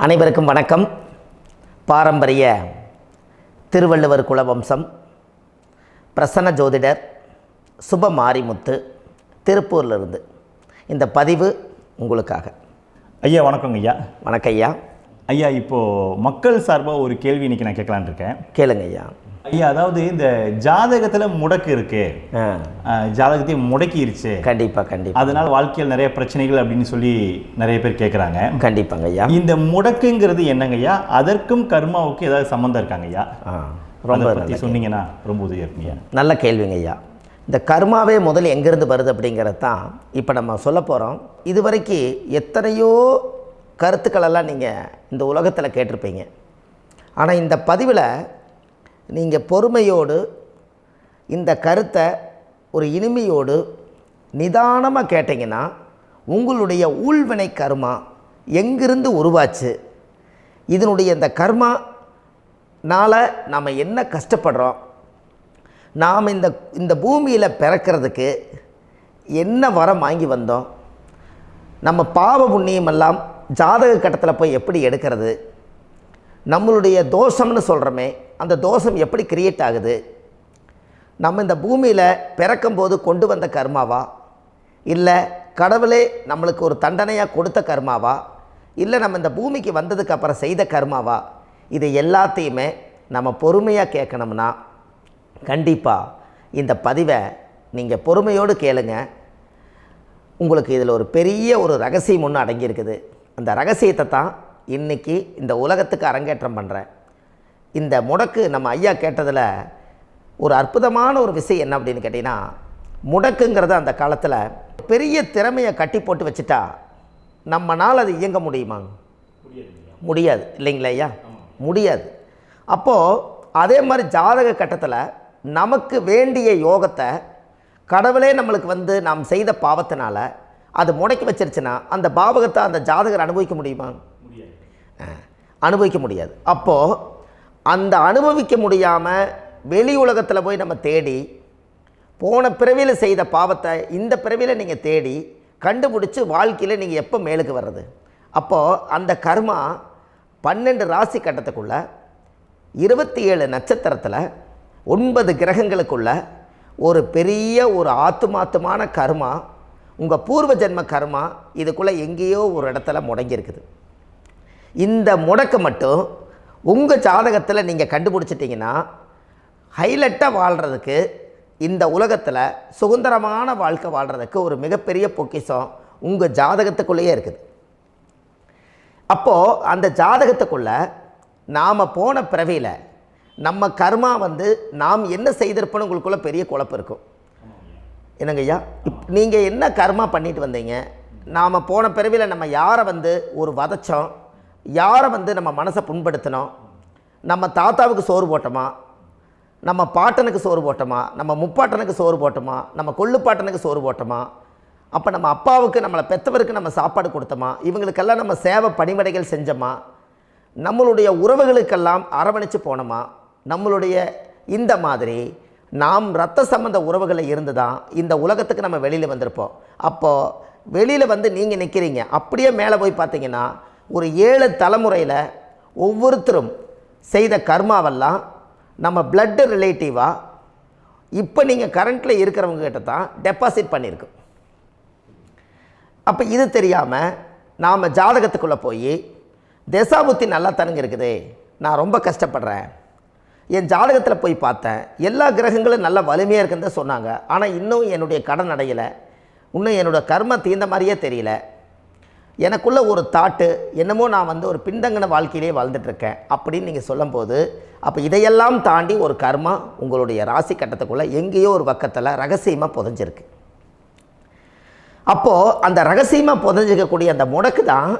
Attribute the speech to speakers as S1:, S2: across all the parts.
S1: அனைவருக்கும் வணக்கம். பாரம்பரிய திருவள்ளுவர் குலவம்சம் பிரசன்ன ஜோதிடர் சுப மாரிமுத்து திருப்பூரிலிருந்து இந்த பதிவு உங்களுக்காக.
S2: ஐயா வணக்கங்க ஐயா.
S1: வணக்கம் ஐயா.
S2: ஐயா இப்போது மக்கள் சார்பாக ஒரு கேள்வி இன்றைக்கி நான் கேட்கலான் இருக்கேன்.
S1: கேளுங்க ஐயா.
S2: ஐயா, அதாவது இந்த ஜாதகத்தில் முடக்கு இருக்கு, ஜாதகத்தையும் முடக்கிருச்சு,
S1: கண்டிப்பாக
S2: அதனால் வாழ்க்கையில் நிறைய பிரச்சனைகள் அப்படின்னு சொல்லி நிறைய பேர் கேட்குறாங்க.
S1: கண்டிப்பாங்க ஐயா.
S2: இந்த முடக்குங்கிறது என்னங்க ஐயா? அதற்கும் கர்மாவுக்கு ஏதாவது சம்மந்தம் இருக்காங்க ஐயா? ரொம்ப பற்றி சொன்னீங்கன்னா ரொம்ப உதவியாக இருக்குங்க.
S1: நல்ல கேள்விங்க ஐயா. இந்த கர்மாவே முதல்ல எங்கேருந்து வருது அப்படிங்கிறது தான் இப்போ நம்ம சொல்ல போகிறோம். இதுவரைக்கும் எத்தனையோ கருத்துக்களெல்லாம் நீங்கள் இந்த உலகத்தில் கேட்டிருப்பீங்க. ஆனால் இந்த பதிவில் நீங்கள் பொறுமையோடு இந்த கருத்தை ஒரு இனிமையோடு நிதானமாக கேட்டிங்கன்னா உங்களுடைய ஊழ்வினை கர்மா எங்கிருந்து உருவாச்சு, இதனுடைய இந்த கர்மானால் நாம் என்ன கஷ்டப்படுறோம், நாம் இந்த பூமியில் பிறக்கிறதுக்கு என்ன வரம் வாங்கி வந்தோம், நம்ம பாவ புண்ணியமெல்லாம் ஜாதக கட்டத்தில் போய் எப்படி எடுக்கிறது, நம்மளுடைய தோஷம்னு சொல்கிறோமே அந்த தோஷம் எப்படி கிரியேட் ஆகுது, நம்ம இந்த பூமியில் பிறக்கும்போது கொண்டு வந்த கர்மாவா, இல்லை கடவுளே நம்மளுக்கு ஒரு தண்டனையாக கொடுத்த கர்மாவா, இல்லை நம்ம இந்த பூமிக்கு வந்ததுக்கு அப்புறம் செய்த கர்மாவா, இது எல்லாத்தையுமே நம்ம பொறுமையாக கேட்கணும்னா கண்டிப்பாக இந்த பதிவை நீங்கள் பொறுமையோடு கேளுங்க. உங்களுக்கு இதில் ஒரு பெரிய ஒரு ரகசியம் ஒன்று அடங்கியிருக்குது. அந்த ரகசியத்தை தான் இன்றைக்கி இந்த உலகத்துக்கு அரங்கேற்றம் பண்ணுறேன். இந்த முடக்கு நம்ம ஐயா கேட்டதில் ஒரு அற்புதமான ஒரு விஷயம் என்ன அப்படின்னு கேட்டிங்கன்னா, முடக்குங்கிறது அந்த காலத்தில் பெரிய திறமையை கட்டி போட்டு வச்சுட்டா நம்மனால் அது இயங்க முடியுமா? முடியாது இல்லைங்களா ஐயா? முடியாது. அப்போது அதே மாதிரி ஜாதக கட்டத்தில் நமக்கு வேண்டிய யோகத்தை கடவுளே நம்மளுக்கு நாம் செய்த பாவத்தினால அது முடக்கி வச்சிருச்சுன்னா அந்த பாவகத்தை அந்த ஜாதகர் அனுபவிக்க முடியுமா? அனுபவிக்க முடியாது. அப்போது அந்த அனுபவிக்க முடியாமல் வெளி உலகத்தில் போய் நம்ம தேடி போன பிறவியில் செய்த பாவத்தை இந்த பிறவியில் நீங்கள் தேடி கண்டுபிடிச்சி வாழ்க்கையில் நீங்கள் எப்போ மேலுக்கு வர்றது? அப்போது அந்த கர்மா 12 ராசி கட்டத்துக்குள்ள 27 நட்சத்திரத்தில் 9 கிரகங்களுக்குள்ள ஒரு பெரிய ஒரு ஆத்துமாத்துமான கர்மா, உங்கள் பூர்வ ஜென்ம கர்மா இதுக்குள்ளே எங்கேயோ ஒரு இடத்துல முடங்கியிருக்குது. இந்த முடக்க மட்டும் உங்கள் ஜாதகத்தில் நீங்கள் கண்டுபிடிச்சிட்டிங்கன்னா ஹைலைட்டாக வாழ்கிறதுக்கு, இந்த உலகத்தில் சுதந்திரமான வாழ்க்கை வாழ்கிறதுக்கு ஒரு மிகப்பெரிய பொக்கிஷம் உங்கள் ஜாதகத்துக்குள்ளேயே இருக்குது. அப்போது அந்த ஜாதகத்துக்குள்ளே நாம் போன பிறவியில் நம்ம கர்மா நாம் என்ன செய்திருப்போன்னு உங்களுக்குள்ளே பெரிய குழப்பம் இருக்கும். என்னங்க ஐயா, நீங்கள் என்ன கர்மா பண்ணிட்டு வந்தீங்க, நாம் போன பிறவியில் நம்ம யாரை ஒரு வதச்சோம், யாரை நம்ம மனசை புண்படுத்தினோம், நம்ம தாத்தாவுக்கு சோறு போட்டோமா, நம்ம பாட்டனுக்கு சோறு போட்டோமா, நம்ம முப்பாட்டனுக்கு சோறு போட்டோமா, நம்ம கொள்ளுப்பாட்டனுக்கு சோறு போட்டோமா, அப்போ நம்ம அப்பாவுக்கு நம்மளை பெற்றவருக்கு நம்ம சாப்பாடு கொடுத்தோமா, இவங்களுக்கெல்லாம் நம்ம சேவை பணிமடைகள் செஞ்சோமா, நம்மளுடைய உறவுகளுக்கெல்லாம் அரவணைச்சு போனோமா, நம்மளுடைய இந்த மாதிரி நாம் இரத்த சம்பந்த உறவுகளை இருந்து தான் இந்த உலகத்துக்கு நம்ம வெளியில் வந்திருப்போம். அப்போது வெளியில் நீங்கள் நிற்கிறீங்க, அப்படியே மேலே போய் பார்த்தீங்கன்னா ஒரு 7 தலைமுறையில் ஒவ்வொருத்தரும் செய்த கர்மாவெல்லாம் நம்ம பிளட்டு ரிலேட்டிவாக இப்போ நீங்கள் கரண்ட்டில் இருக்கிறவங்க கிட்ட தான் டெபாசிட் பண்ணியிருக்கோம். அப்போ இது தெரியாமல் நாம் ஜாதகத்துக்குள்ளே போய் தசாபுத்தி நல்லா தனுங்க இருக்குது, நான் ரொம்ப கஷ்டப்படுறேன், என் ஜாதகத்தில் போய் பார்த்தேன் எல்லா கிரகங்களும் நல்ல வலிமையாக இருக்குன்னு தான் சொன்னாங்க, ஆனால் இன்னும் என்னுடைய கடன் அடையலை, இன்னும் என்னோடய கர்ம தீர்ந்த மாதிரியே தெரியல, எனக்குள்ளே ஒரு தாட்டு என்னமோ நான் ஒரு பின்தங்கின வாழ்க்கையிலே வாழ்ந்துட்டுருக்கேன் அப்படின்னு நீங்கள் சொல்லும்போது, அப்போ இதையெல்லாம் தாண்டி ஒரு கர்மா உங்களுடைய ராசி கட்டத்துக்குள்ளே எங்கேயோ ஒரு பக்கத்தில் ரகசியமாக புதைஞ்சிருக்கு. அப்போது அந்த ரகசியமாக புதைஞ்சிக்கக்கூடிய அந்த முடக்கு தான்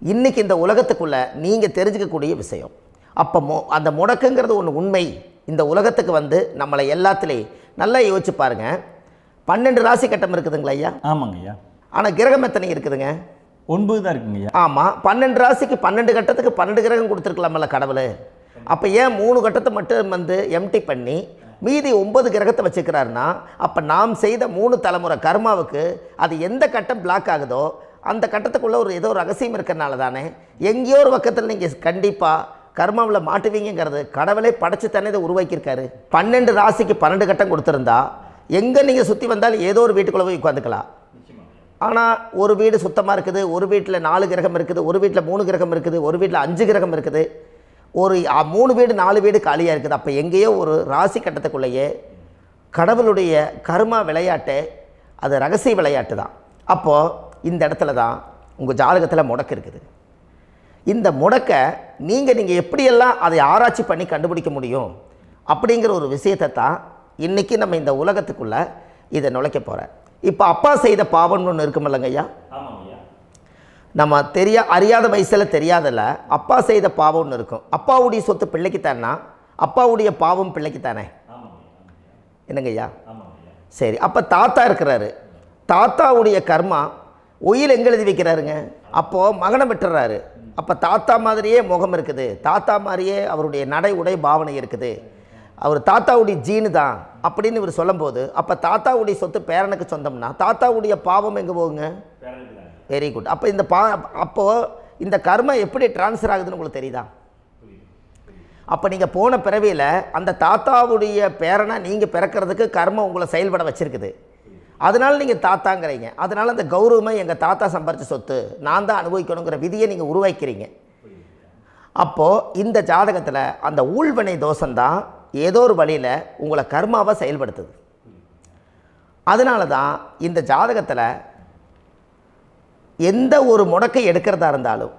S1: இன்றைக்கி இந்த உலகத்துக்குள்ளே நீங்கள் தெரிஞ்சுக்கக்கூடிய விஷயம். அப்போ அந்த முடக்குங்கிறது ஒன்று உண்மை. இந்த உலகத்துக்கு நம்மளை எல்லாத்துலேயும் நல்லா யோசிச்சு பாருங்கள். 12 ராசி கட்டம் இருக்குதுங்களா ஐயா?
S2: ஆமாங்க ஐயா. ஆனால்
S1: கிரகம் எத்தனை இருக்குதுங்க?
S2: 9 தான் இருக்குங்க ஐயா.
S1: ஆமாம், 12 ராசிக்கு 12 கட்டத்துக்கு 12 கிரகம் கொடுத்துருக்கலாமல்ல கடவுள். அப்போ ஏன் 3 கட்டத்தை மட்டும் எம்டி பண்ணி மீதி 9 கிரகத்தை வச்சுக்கிறாருன்னா, அப்போ நாம் செய்த 3 தலைமுறை கர்மாவுக்கு அது எந்த கட்டம் பிளாக் ஆகுதோ அந்த கட்டத்துக்குள்ளே ஏதோ ஒரு ரகசியம் இருக்கிறனால தானே எங்கேயோ ஒரு பக்கத்தில் நீங்கள் கண்டிப்பாக கர்மாவில் மாட்டுவீங்கிறது கடவுளே படைச்சு தானே இதை உருவாக்கியிருக்காரு. 12 ராசிக்கு 12 கட்டம் கொடுத்துருந்தா எங்கே நீங்கள் சுற்றி வந்தாலும் ஏதோ ஒரு வீட்டுக்குள்ளே போய் உட்காந்துக்கலாம். ஆனால் ஒரு வீடு சுத்தமாக இருக்குது, ஒரு வீட்டில் 4 கிரகம் இருக்குது, ஒரு வீட்டில் 3 கிரகம் இருக்குது, ஒரு வீட்டில் 5 கிரகம் இருக்குது, ஒரு 3 வீடு 4 வீடு காலியாக இருக்குது. அப்போ எங்கேயோ ஒரு ராசி கட்டத்துக்குள்ளேயே கடவுளுடைய கர்மா விளையாட்டு, அது ரகசிய விளையாட்டு தான். அப்போது இந்த இடத்துல தான் உங்கள் ஜாதகத்தில் முடக்கு இருக்குது. இந்த முடக்கை நீங்கள் எப்படியெல்லாம் அதை ஆராய்ச்சி பண்ணி கண்டுபிடிக்க முடியும் அப்படிங்கிற ஒரு விஷயத்தை தான் இன்றைக்கி நம்ம இந்த உலகத்துக்குள்ளே இதை நுழைக்க போகிறேன். இப்போ அப்பா செய்த பாவம்னு ஒன்று இருக்குமில்லங்க ஐயா, நம்ம அறியாத வயசில் தெரியாதில்ல, அப்பா செய்த பாவம்னு இருக்கும். அப்பாவுடைய சொத்து பிள்ளைக்குத்தானா, அப்பாவுடைய பாவம் பிள்ளைக்குத்தானே, என்னங்க ஐயா? சரி, அப்போ தாத்தா இருக்கிறாரு, தாத்தாவுடைய கர்மா உயிர் எங்கே எழுதி வைக்கிறாருங்க? அப்போது மகனை விட்டுறாரு. அப்போ தாத்தா மாதிரியே முகம் இருக்குது, தாத்தா மாதிரியே அவருடைய நடை உடை பாவனை இருக்குது, அவர் தாத்தாவுடைய ஜீனு தான் அப்படின்னு இவர் சொல்லும்போது, அப்போ தாத்தாவுடைய சொத்து பேரனுக்கு சொந்தம்னா தாத்தாவுடைய பாவம் எங்கே போகுங்க? Very good. அப்போ அப்போது இந்த கர்மா எப்படி டிரான்ஸ்ஃபர் ஆகுதுன்னு உங்களுக்கு தெரியுதா? அப்போ நீங்கள் போன பிறவியில் அந்த தாத்தாவுடைய பேரனை நீங்கள் பிறக்கிறதுக்கு கர்மம் உங்களை செயல்பட வச்சுருக்குது. அதனால் நீங்கள் தாத்தாங்கிறீங்க. அதனால் அந்த கௌரவமாக எங்கள் தாத்தா சம்பாரித்த சொத்து நான் தான் அனுபவிக்கணுங்கிற விதியை நீங்கள் உருவாக்கிறீங்க. அப்போது இந்த ஜாதகத்தில் அந்த ஊழ்வினை தோஷந்தான் ஏதோ ஒரு வழியில் உங்களை கர்மாவை செயல்படுத்துது. அதனால தான் இந்த ஜாதகத்தில் எந்த ஒரு முடக்கை எடுக்கிறதா இருந்தாலும்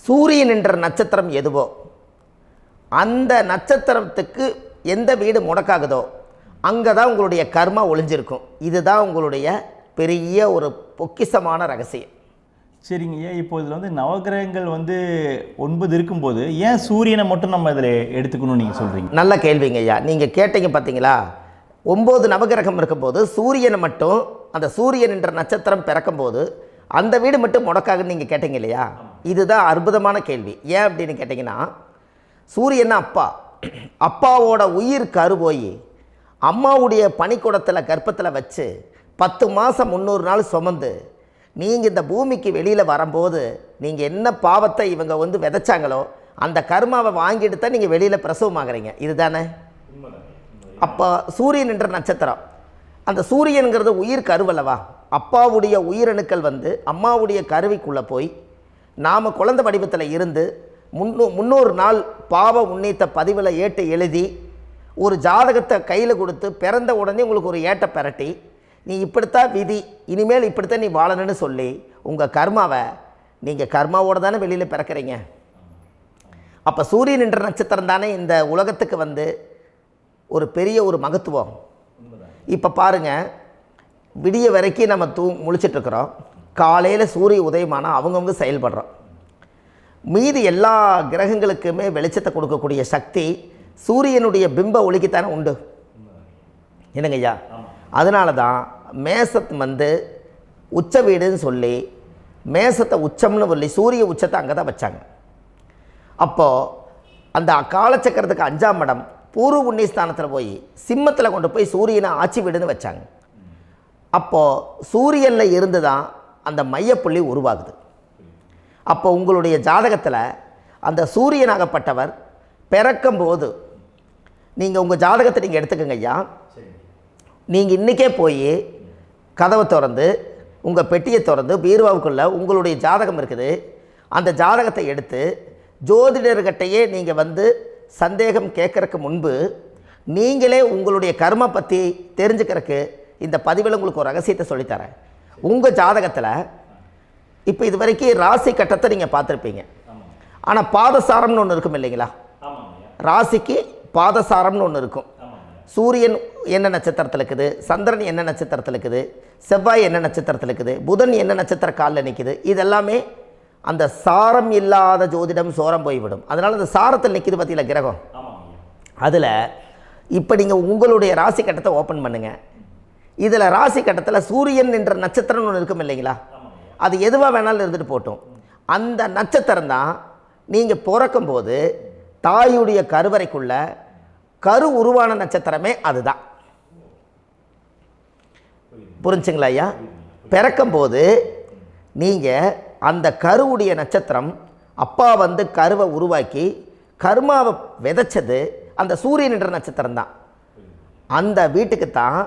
S1: சூரியன் என்ற நட்சத்திரம் எதுவோ அந்த நட்சத்திரத்துக்கு எந்த வீடு முடக்காகுதோ அங்கே தான் உங்களுடைய கர்மா ஒளிஞ்சிருக்கும். இதுதான் உங்களுடைய பெரிய ஒரு பொக்கிஷமான ரகசியம்.
S2: சரிங்க ஐயா, இப்போ இதில் நவகிரகங்கள் 9 இருக்கும்போது ஏன் சூரியனை மட்டும் நம்ம இதில் எடுத்துக்கணும்னு நீங்கள் சொல்கிறீங்க?
S1: நல்ல கேள்விங்க ஐயா. நீங்கள் கேட்டீங்க பார்த்தீங்களா, 9 நவகிரகம் இருக்கும்போது சூரியனை மட்டும், அந்த சூரியன் என்ற நட்சத்திரம் பிறக்கும்போது அந்த வீடு மட்டும் முடக்காகுன்னு நீங்கள் கேட்டீங்க இல்லையா? இதுதான் அற்புதமான கேள்வி. ஏன் அப்படின்னு கேட்டிங்கன்னா, சூரியன்னா அப்பாவோட உயிர் கரு போய் அம்மாவுடைய பனிக்கூடத்தில் கர்ப்பத்தில் வச்சு 10 மாதம் 300 நாள் சுமந்து நீங்கள் இந்த பூமிக்கு வெளியில் வரும்போது நீங்கள் என்ன பாவத்தை இவங்க விதைச்சாங்களோ அந்த கர்மாவை வாங்கிட்டு தான் நீங்கள் வெளியில் பிரசவமாகறீங்க. இதுதானே? அப்போ சூரியன் என்ற நட்சத்திரம், அந்த சூரியனுங்கிறது உயிர் கருவல்லவா, அப்பாவுடைய உயிரணுக்கள் அம்மாவுடைய கருவிக்குள்ளே போய் நாம் குழந்தை வடிவத்தில் இருந்து 300 நாள் பாவ உன்னித்த பதிவில் ஏட்டு எழுதி ஒரு ஜாதகத்தை கையில் கொடுத்து பிறந்த உடனே உங்களுக்கு ஒரு ஏட்டை பெரட்டி நீ இப்படித்தான் விதி, இனிமேல் இப்படித்தான் நீ வாழணும்னு சொல்லி உங்கள் கர்மாவை நீங்கள் கர்மாவோடு தானே வெளியில் பிறக்கிறீங்க. அப்போ சூரியன் என்ற நட்சத்திரம் தானே இந்த உலகத்துக்கு ஒரு பெரிய ஒரு மகத்துவம். இப்போ பாருங்கள், விடிய வரைக்கும் நம்ம முழிச்சிட்ருக்குறோம், காலையில் சூரிய உதயமானால் அவங்கவுங்க செயல்படுறோம். மீதி எல்லா கிரகங்களுக்குமே வெளிச்சத்தை கொடுக்கக்கூடிய சக்தி சூரியனுடைய பிம்ப ஒளிக்குத்தானே உண்டு, என்னங்க ஐயா? அதனால தான் மேசத்து உச்ச வீடுன்னு சொல்லி மேசத்தை உச்சம்னு சொல்லி சூரிய உச்சத்தை அங்கே தான் வச்சாங்க. அப்போது அந்த காலச்சக்கரத்துக்கு 5ஆம் இடம் பூர்வ புண்ணியஸ்தானத்தில் போய் சிம்மத்தில் கொண்டு போய் சூரியனை ஆட்சி வீடுன்னு வச்சாங்க. அப்போது சூரியனில் இருந்து தான் அந்த மையப்புள்ளி உருவாகுது. அப்போ உங்களுடைய ஜாதகத்தில் அந்த சூரியனாகப்பட்டவர் பிறக்கும்போது நீங்கள் உங்கள் ஜாதகத்தை நீங்கள் எடுத்துக்கங்க ஐயா. நீங்கள் இன்றைக்கே போய் கதவை திறந்து உங்கள் பெட்டியை திறந்து பீர்வாவுக்குள்ளே உங்களுடைய ஜாதகம் இருக்குது, அந்த ஜாதகத்தை எடுத்து ஜோதிடர்கிட்டையே நீங்கள் சந்தேகம் கேட்குறக்கு முன்பு நீங்களே உங்களுடைய கர்ம பற்றி தெரிஞ்சுக்கிறதுக்கு இந்த பதிவில் உங்களுக்கு ஒரு ரகசியத்தை சொல்லித்தரேன். உங்கள் ஜாதகத்தில் இப்போ இது வரைக்கும் ராசி கட்டத்தை நீங்கள் பார்த்துருப்பீங்க, ஆனால் பாதசாரம்னு ஒன்று இருக்கும் இல்லைங்களா? ராசிக்கு பாதசாரம்னு ஒன்று இருக்கும். சூரியன் என்ன நட்சத்திரத்தில் இருக்குது, சந்திரன் என்ன நட்சத்திரத்தில் இருக்குது, செவ்வாய் என்ன நட்சத்திரத்தில் இருக்குது, புதன் என்ன நட்சத்திர காலில் நிற்குது, இதெல்லாமே அந்த சாரம் இல்லாத ஜோதிடம் சோரம் போய்விடும். அதனால் அந்த சாரத்தில் நிற்கிது பார்த்தீங்களா கிரகம், அதில் இப்போ நீங்கள் உங்களுடைய ராசி கட்டத்தை ஓப்பன் பண்ணுங்கள். இதில் ராசி கட்டத்தில் சூரியன் என்ற நட்சத்திரம்னு ஒன்று இருக்கும் இல்லைங்களா? அது எதுவாக வேணாலும் இருந்துட்டு போட்டோம். அந்த நட்சத்திரம் தான் நீங்கள் பிறக்கும்போது தாயுடைய கருவறைக்குள்ள கரு உருவான நட்சத்திரமே அதுதான். புரிஞ்சுங்களா ஐயா? பிறக்கும்போது நீங்கள் அந்த கருவுடைய நட்சத்திரம் அப்பா வந்து கருவை உருவாக்கி கர்மாவை விதைச்சது அந்த சூரியன் என்ற நட்சத்திரம் தான். அந்த வீட்டுக்கு தான்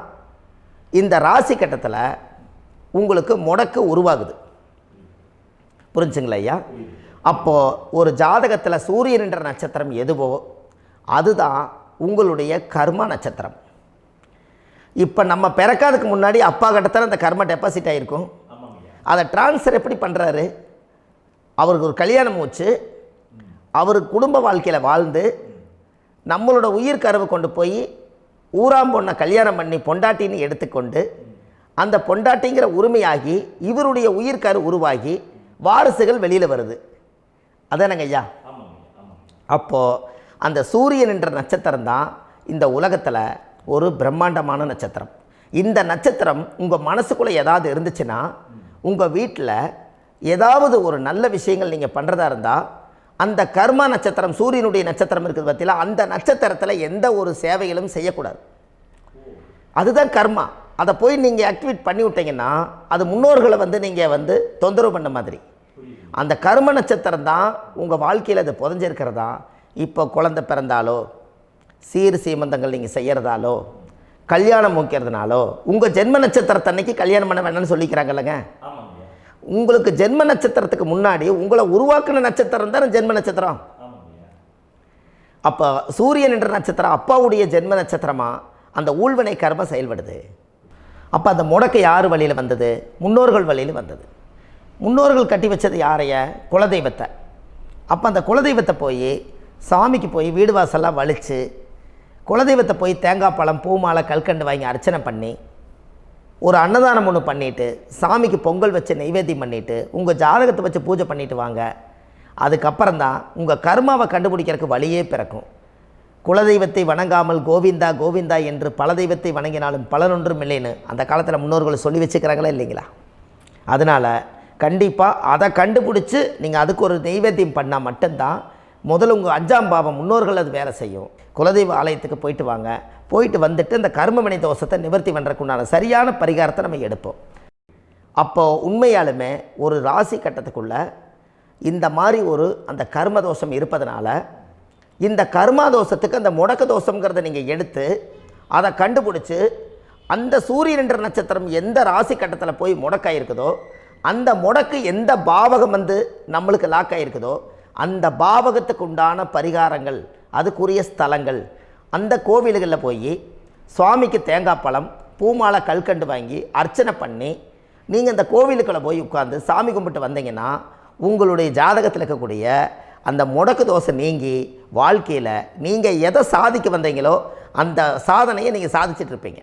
S1: இந்த ராசி கட்டத்தில் உங்களுக்கு முடக்கு உருவாகுது. புரிஞ்சுங்களா ஐயா? அப்போது ஒரு ஜாதகத்தில் சூரியன் என்ற நட்சத்திரம் எதுவோ அதுதான் உங்களுடைய கர்மா நட்சத்திரம். இப்போ நம்ம பிறக்காதுக்கு முன்னாடி அப்பா கட்டத்தில் அந்த கர்மா டெபாசிட் ஆகிருக்கும். அதை ட்ரான்ஸ்ஃபர் எப்படி பண்ணுறாரு? அவருக்கு ஒரு கல்யாணம் வச்சு அவர் குடும்ப வாழ்க்கையில் வாழ்ந்து நம்மளோட உயிர் கருவை கொண்டு போய் ஊராம் பொண்ணை கல்யாணம் பண்ணி பொண்டாட்டின்னு எடுத்துக்கொண்டு அந்த பொண்டாட்டிங்கிற உரிமையாகி இவருடைய உயிர் கரு உருவாகி வாரிசுகள் வெளியில் வருது. அதானங்க ஐயா? அப்போது அந்த சூரியன் என்ற நட்சத்திரம் தான் இந்த உலகத்தில் ஒரு பிரம்மாண்டமான நட்சத்திரம். இந்த நட்சத்திரம் உங்கள் மனசுக்குள்ளே ஏதாவது இருந்துச்சுன்னா உங்கள் வீட்டில் ஏதாவது ஒரு நல்ல விஷயங்கள் நீங்கள் பண்ணுறதா இருந்தால் அந்த கர்மா நட்சத்திரம் சூரியனுடைய நட்சத்திரம் இருக்குது பார்த்தீங்களா, அந்த நட்சத்திரத்தில் எந்த ஒரு சேவைகளும் செய்யக்கூடாது. அதுதான் கர்மா. அதை போய் நீங்கள் ஆக்டிவேட் பண்ணி விட்டீங்கன்னா அது முன்னோர்களை வந்து நீங்கள் வந்து தொந்தரவு பண்ண மாதிரி. அந்த கர்ம நட்சத்திரம் தான் உங்கள் வாழ்க்கையில் அது புதஞ்சிருக்கிறதா. இப்போ குழந்தை பிறந்தாலோ சீர் சீமந்தங்கள் நீங்கள் செய்கிறதாலோ கல்யாணம் முக்கிறதுனாலோ உங்கள் ஜென்ம நட்சத்திரத்தன்னைக்கு கல்யாணம் பண்ண வேண்டாம்னு சொல்லிக்கிறாங்கல்லங்க. உங்களுக்கு ஜென்ம நட்சத்திரத்துக்கு முன்னாடி உங்களை உருவாக்குன நட்சத்திரம் தான் ஜென்ம நட்சத்திரம். அப்போ சூரியன் என்ற நட்சத்திரம் அப்பாவுடைய ஜென்ம நட்சத்திரமாக அந்த ஊழ்வினை கர்மம் செயல்படுது. அப்போ அந்த முடக்கு யார் வழியில் வந்தது? முன்னோர்கள் வழியில் வந்தது. முன்னோர்கள் கட்டி வச்சது யாரைய? குலதெய்வத்தை. அப்போ அந்த குலதெய்வத்தை போய் சாமிக்கு போய் வீடு வாசல்லாம் வலித்து குலதெய்வத்தை போய் தேங்காய் பழம் பூ மாலை கல்கண்டு வாங்கி அர்ச்சனை பண்ணி ஒரு அன்னதானம் ஒன்று பண்ணிவிட்டு சாமிக்கு பொங்கல் வச்சு நைவேத்தியம் பண்ணிவிட்டு உங்கள் ஜாதகத்தை வச்சு பூஜை பண்ணிவிட்டு வாங்க. அதுக்கப்புறம் தான் உங்கள் கர்மாவை கண்டுபிடிக்கிறதுக்கு வழியே பிறக்கும். குலதெய்வத்தை வணங்காமல் கோவிந்தா கோவிந்தா என்று பல தெய்வத்தை வணங்கினாலும் பலனொன்றும் இல்லைன்னு அந்த காலத்தில் முன்னோர்கள் சொல்லி வச்சுக்கிறாங்களா இல்லைங்களா? அதனால் கண்டிப்பாக அதை கண்டுபிடிச்சி நீங்கள் அதுக்கு ஒரு நைவேத்தியம் பண்ணால் மட்டும்தான் முதல்ல உங்கள் 5ஆம் பாவம் முன்னோர்கள் அது வேலை செய்யும். குலதெய்வ ஆலயத்துக்கு போயிட்டு வாங்க. போயிட்டு வந்துட்டு இந்த கர்மவினை தோஷத்தை நிவர்த்தி பண்ணுறதுக்குண்டான சரியான பரிகாரத்தை நம்ம எடுப்போம். அப்போது உண்மையாலுமே ஒரு ராசி கட்டத்துக்குள்ளே இந்த மாதிரி ஒரு அந்த கர்ம தோஷம் இருப்பதனால இந்த கர்மா தோஷத்துக்கு அந்த முடக்க தோஷங்கிறத நீங்கள் எடுத்து அதை கண்டுபிடிச்சி அந்த சூரியன் என்ற நட்சத்திரம் எந்த ராசி கட்டத்தில் போய் முடக்காயிருக்குதோ அந்த முடக்கு எந்த பாவகம் வந்து நம்மளுக்கு லாக் ஆகிருக்குதோ அந்த பாவகத்துக்கு உண்டான பரிகாரங்கள் அதுக்குரிய ஸ்தலங்கள் அந்த கோவில்களில் போய் சுவாமிக்கு தேங்காய் பழம் பூமாலை கல்கண்டு வாங்கி அர்ச்சனை பண்ணி நீங்கள் அந்த கோவிலுக்குள்ளே போய் உட்காந்து சாமி கும்பிட்டு வந்தீங்கன்னா உங்களுடைய ஜாதகத்தில் இருக்கக்கூடிய அந்த முடக்கு தோசை நீங்கி வாழ்க்கையில் நீங்கள் எதை சாதிக்க வந்தீங்களோ அந்த சாதனையை நீங்கள் சாதிச்சிட்ருப்பீங்க.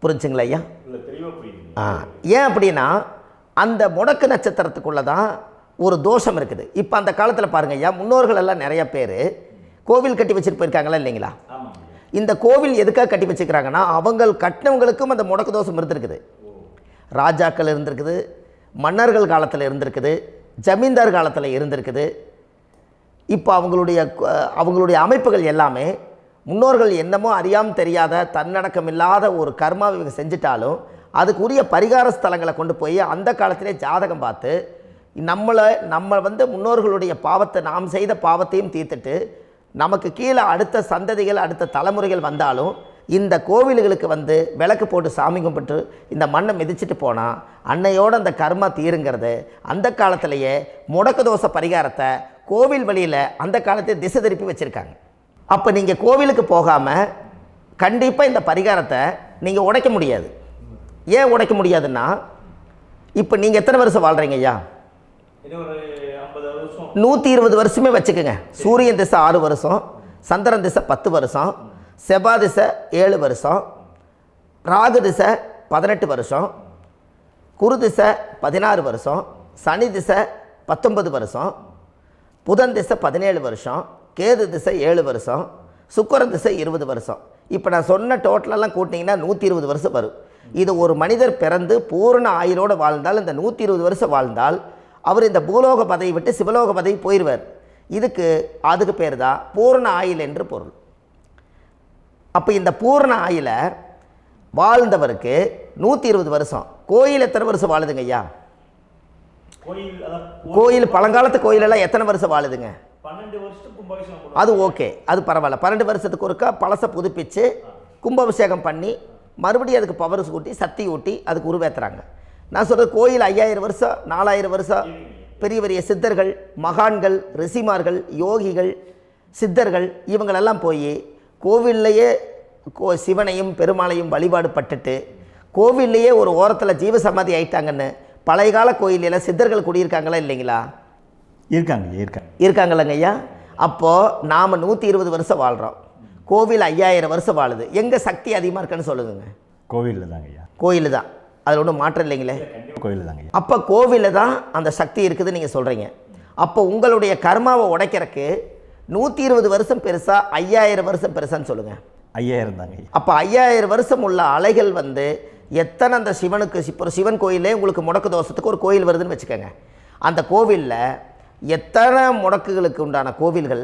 S1: புரிஞ்சுங்களா ஐயா? ஏன் அப்படின்னா அந்த முடக்கு நட்சத்திரத்துக்குள்ளே தான் ஒரு தோஷம் இருக்குது. இப்போ அந்த காலத்தில் பாருங்கள் ஐயா, முன்னோர்கள் எல்லாம் நிறைய பேர் கோவில் கட்டி வச்சுட்டு போயிருக்காங்களா இல்லைங்களா? இந்த கோவில் எதுக்காக கட்டி வச்சுக்கிறாங்கன்னா அவங்க கட்டினவங்களுக்கும் அந்த முடக்கு தோஷம் இருந்திருக்குது. ராஜாக்கள் இருந்திருக்குது, மன்னர்கள் காலத்தில் இருந்திருக்குது, ஜமீன்தார் காலத்தில் இருந்திருக்குது. இப்போ அவங்களுடைய அமைப்புகள் எல்லாமே முன்னோர்கள் என்னமோ அறியாமல் தெரியாத தன்னடக்கம் இல்லாத ஒரு கர்மாவை இவங்க செஞ்சிட்டாலும் அதுக்குரிய பரிகார ஸ்தலங்களை கொண்டு போய் அந்த காலத்திலே ஜாதகம் பார்த்து நம்ம வந்து முன்னோர்களுடைய பாவத்தை நாம் செய்த பாவத்தையும் தீர்த்துட்டு நமக்கு கீழே அடுத்த சந்ததிகள் அடுத்த தலைமுறைகள் வந்தாலும் இந்த கோவில்களுக்கு வந்து விளக்கு போட்டு சாமி கும்பிட்டு இந்த மண்ணை மிதிச்சுட்டு போனால் அன்னையோடு அந்த கர்மா தீருங்கிறது அந்த காலத்திலேயே முடக்க தோஷ பரிகாரத்தை கோவில் வழியில் அந்த காலத்தை திசை திருப்பி வச்சுருக்காங்க. அப்போ நீங்கள் கோவிலுக்கு போகாமல் கண்டிப்பாக இந்த பரிகாரத்தை நீங்கள் உடைக்க முடியாது. ஏன் உடைக்க முடியாதுன்னா இப்போ நீங்கள் எத்தனை வருஷம் வாழ்கிறீங்க ஐயா? 120 வருஷமே வச்சுக்கோங்க. சூரியன் திசை 6 வருஷம், சந்திரன் திசை 10 வருஷம், செவ்வாய் திசை 7 வருஷம், ராகு திசை 18 வருஷம், குரு திசை 16 வருஷம், சனி திசை 19 வருஷம், புதன் திசை 17 வருஷம், கேது திசை 7 வருஷம், சுக்கிரன் திசை 20 வருஷம். இப்போ நான் சொன்ன டோட்டலெல்லாம் கூட்டிங்கன்னா 120 வருஷம் வரும். இது ஒரு மனிதர் பிறந்து பூரண ஆயுளோடு வாழ்ந்தால் இந்த 120 வருஷம் வாழ்ந்தால் அவர் இந்த பூலோக பதவி விட்டு சிவலோக பதவி போயிடுவார். அதுக்கு பேர் தான் பூரண ஆயுள் என்று பொருள். அப்போ இந்த பூரண ஆயுளை வாழ்ந்தவருக்கு 120 வருஷம். கோயில் எத்தனை வருஷம் வாழுதுங்க ஐயா? கோயில் பழங்காலத்து கோயிலெல்லாம் எத்தனை வருஷம் வாழுதுங்க?
S2: 12 வருஷத்துக்கு கும்பாபிஷேகம்.
S1: அது ஓகே, அது பரவாயில்ல. 12 வருஷத்துக்கு ஒருக்கா பழசை புதுப்பிச்சு கும்பாபிஷேகம் பண்ணி மறுபடியும் அதுக்கு பவர் ஊட்டி சக்தி ஊட்டி அதுக்கு உருவேற்றுறாங்க. நான் சொல்கிறது கோயில் 5000 வருஷம் 4000 வருஷம் பெரிய பெரிய சித்தர்கள், மகான்கள், ரிஷிமார்கள், யோகிகள், சித்தர்கள் இவங்களெல்லாம் போய் கோவில்லையே சிவனையும் பெருமாளையும் வழிபாடு பட்டுட்டு கோவில்லையே ஒரு ஓரத்தில் ஜீவசமாதி ஆயிட்டாங்கன்னு பழைய கால கோயிலில் சித்தர்கள் குடியிருக்காங்களா இல்லைங்களா? இருக்காங்கல்லங்க ஐயா. அப்போது நாம் 120 வருஷம் வாழ்கிறோம், கோவில் 5000 வருஷம் வாழுது. எங்கே சக்தி அதிகமாக இருக்குன்னு சொல்லுங்க?
S2: கோவிலில் தாங்க ஐயா.
S1: கோயில் தான், அதில் ஒன்றும் மாற்றம் இல்லைங்களே.
S2: கோயில் தாங்க.
S1: அப்போ கோவிலில் தான் அந்த சக்தி இருக்குதுன்னு நீங்கள் சொல்கிறீங்க. அப்போ உங்களுடைய கர்மாவை உடைக்கிறதுக்கு 120 வருஷம் பெருசா 5000 வருஷம் பெருசான்னு சொல்லுங்கள்?
S2: 5000 தாங்க.
S1: அப்போ 5000 வருஷம் உள்ள அலைகள் வந்து எத்தனை அந்த சிவனுக்கு இப்போ சிவன் கோயிலே உங்களுக்கு முடக்கு தோஷத்துக்கு ஒரு கோயில் வருதுன்னு வச்சுக்கோங்க. அந்த கோவிலில் எத்தனை முடக்குகளுக்கு உண்டான கோவில்கள்,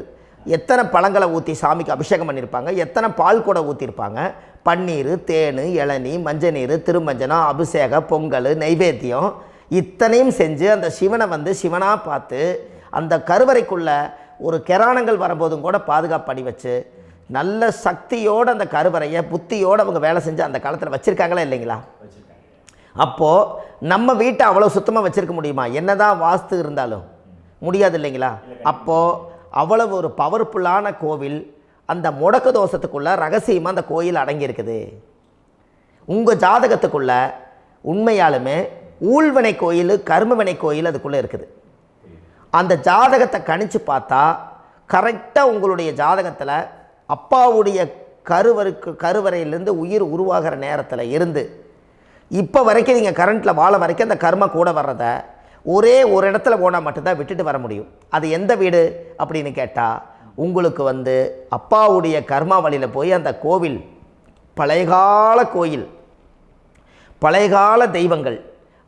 S1: எத்தனை பழங்களை ஊற்றி சாமிக்கு அபிஷேகம் பண்ணியிருப்பாங்க, எத்தனை பால் கூட ஊற்றிருப்பாங்க, பன்னீர், தேன், இளநீ, மஞ்சள் நீர், திருமஞ்சனம், அபிஷேகம், பொங்கல், நைவேத்தியம் இத்தனையும் செஞ்சு அந்த சிவனை வந்து சிவனாக பார்த்து அந்த கருவறைக்குள்ள ஒரு கிராணங்கள் வரும்போதும் கூட பாதுகாப்பு பண்ணி வச்சு நல்ல சக்தியோடு அந்த கருவறையை புத்தியோடு அவங்க வேலை செஞ்சு அந்த காலத்தில் வச்சுருக்காங்களா இல்லைங்களா? அப்போது நம்ம வீட்டை அவ்வளோ சுத்தமாக வச்சுருக்க முடியுமா? என்னதான் வாஸ்து இருந்தாலும் முடியாது இல்லைங்களா? அப்போது அவ்வளவு ஒரு பவர்ஃபுல்லான கோவில் அந்த முடக்கு தோஷத்துக்குள்ளே ரகசியமாக அந்த கோயில் அடங்கியிருக்குது. உங்கள் ஜாதகத்துக்குள்ளே உண்மையாலுமே ஊழ்வினை கோயில், கர்மவினை கோயில் அதுக்குள்ளே இருக்குது. அந்த ஜாதகத்தை கணிச்சு பார்த்தா கரெக்டாக உங்களுடைய ஜாதகத்தில் அப்பாவுடைய கருவறையிலேருந்து உயிர் உருவாகிற நேரத்தில் இருந்து இப்போ வரைக்கும் நீங்கள் கரண்ட்டில் வாழ வரைக்கும் அந்த கர்ம கூட வர்றதை ஒரே ஒரு இடத்துல போனால் மட்டும்தான் விட்டுட்டு வர முடியும். அது எந்த வீடு அப்படின்னு கேட்டால் உங்களுக்கு வந்து அப்பாவுடைய கர்மா வழியில் போய் அந்த கோவில் பழையகால கோயில், பழையகால தெய்வங்கள்,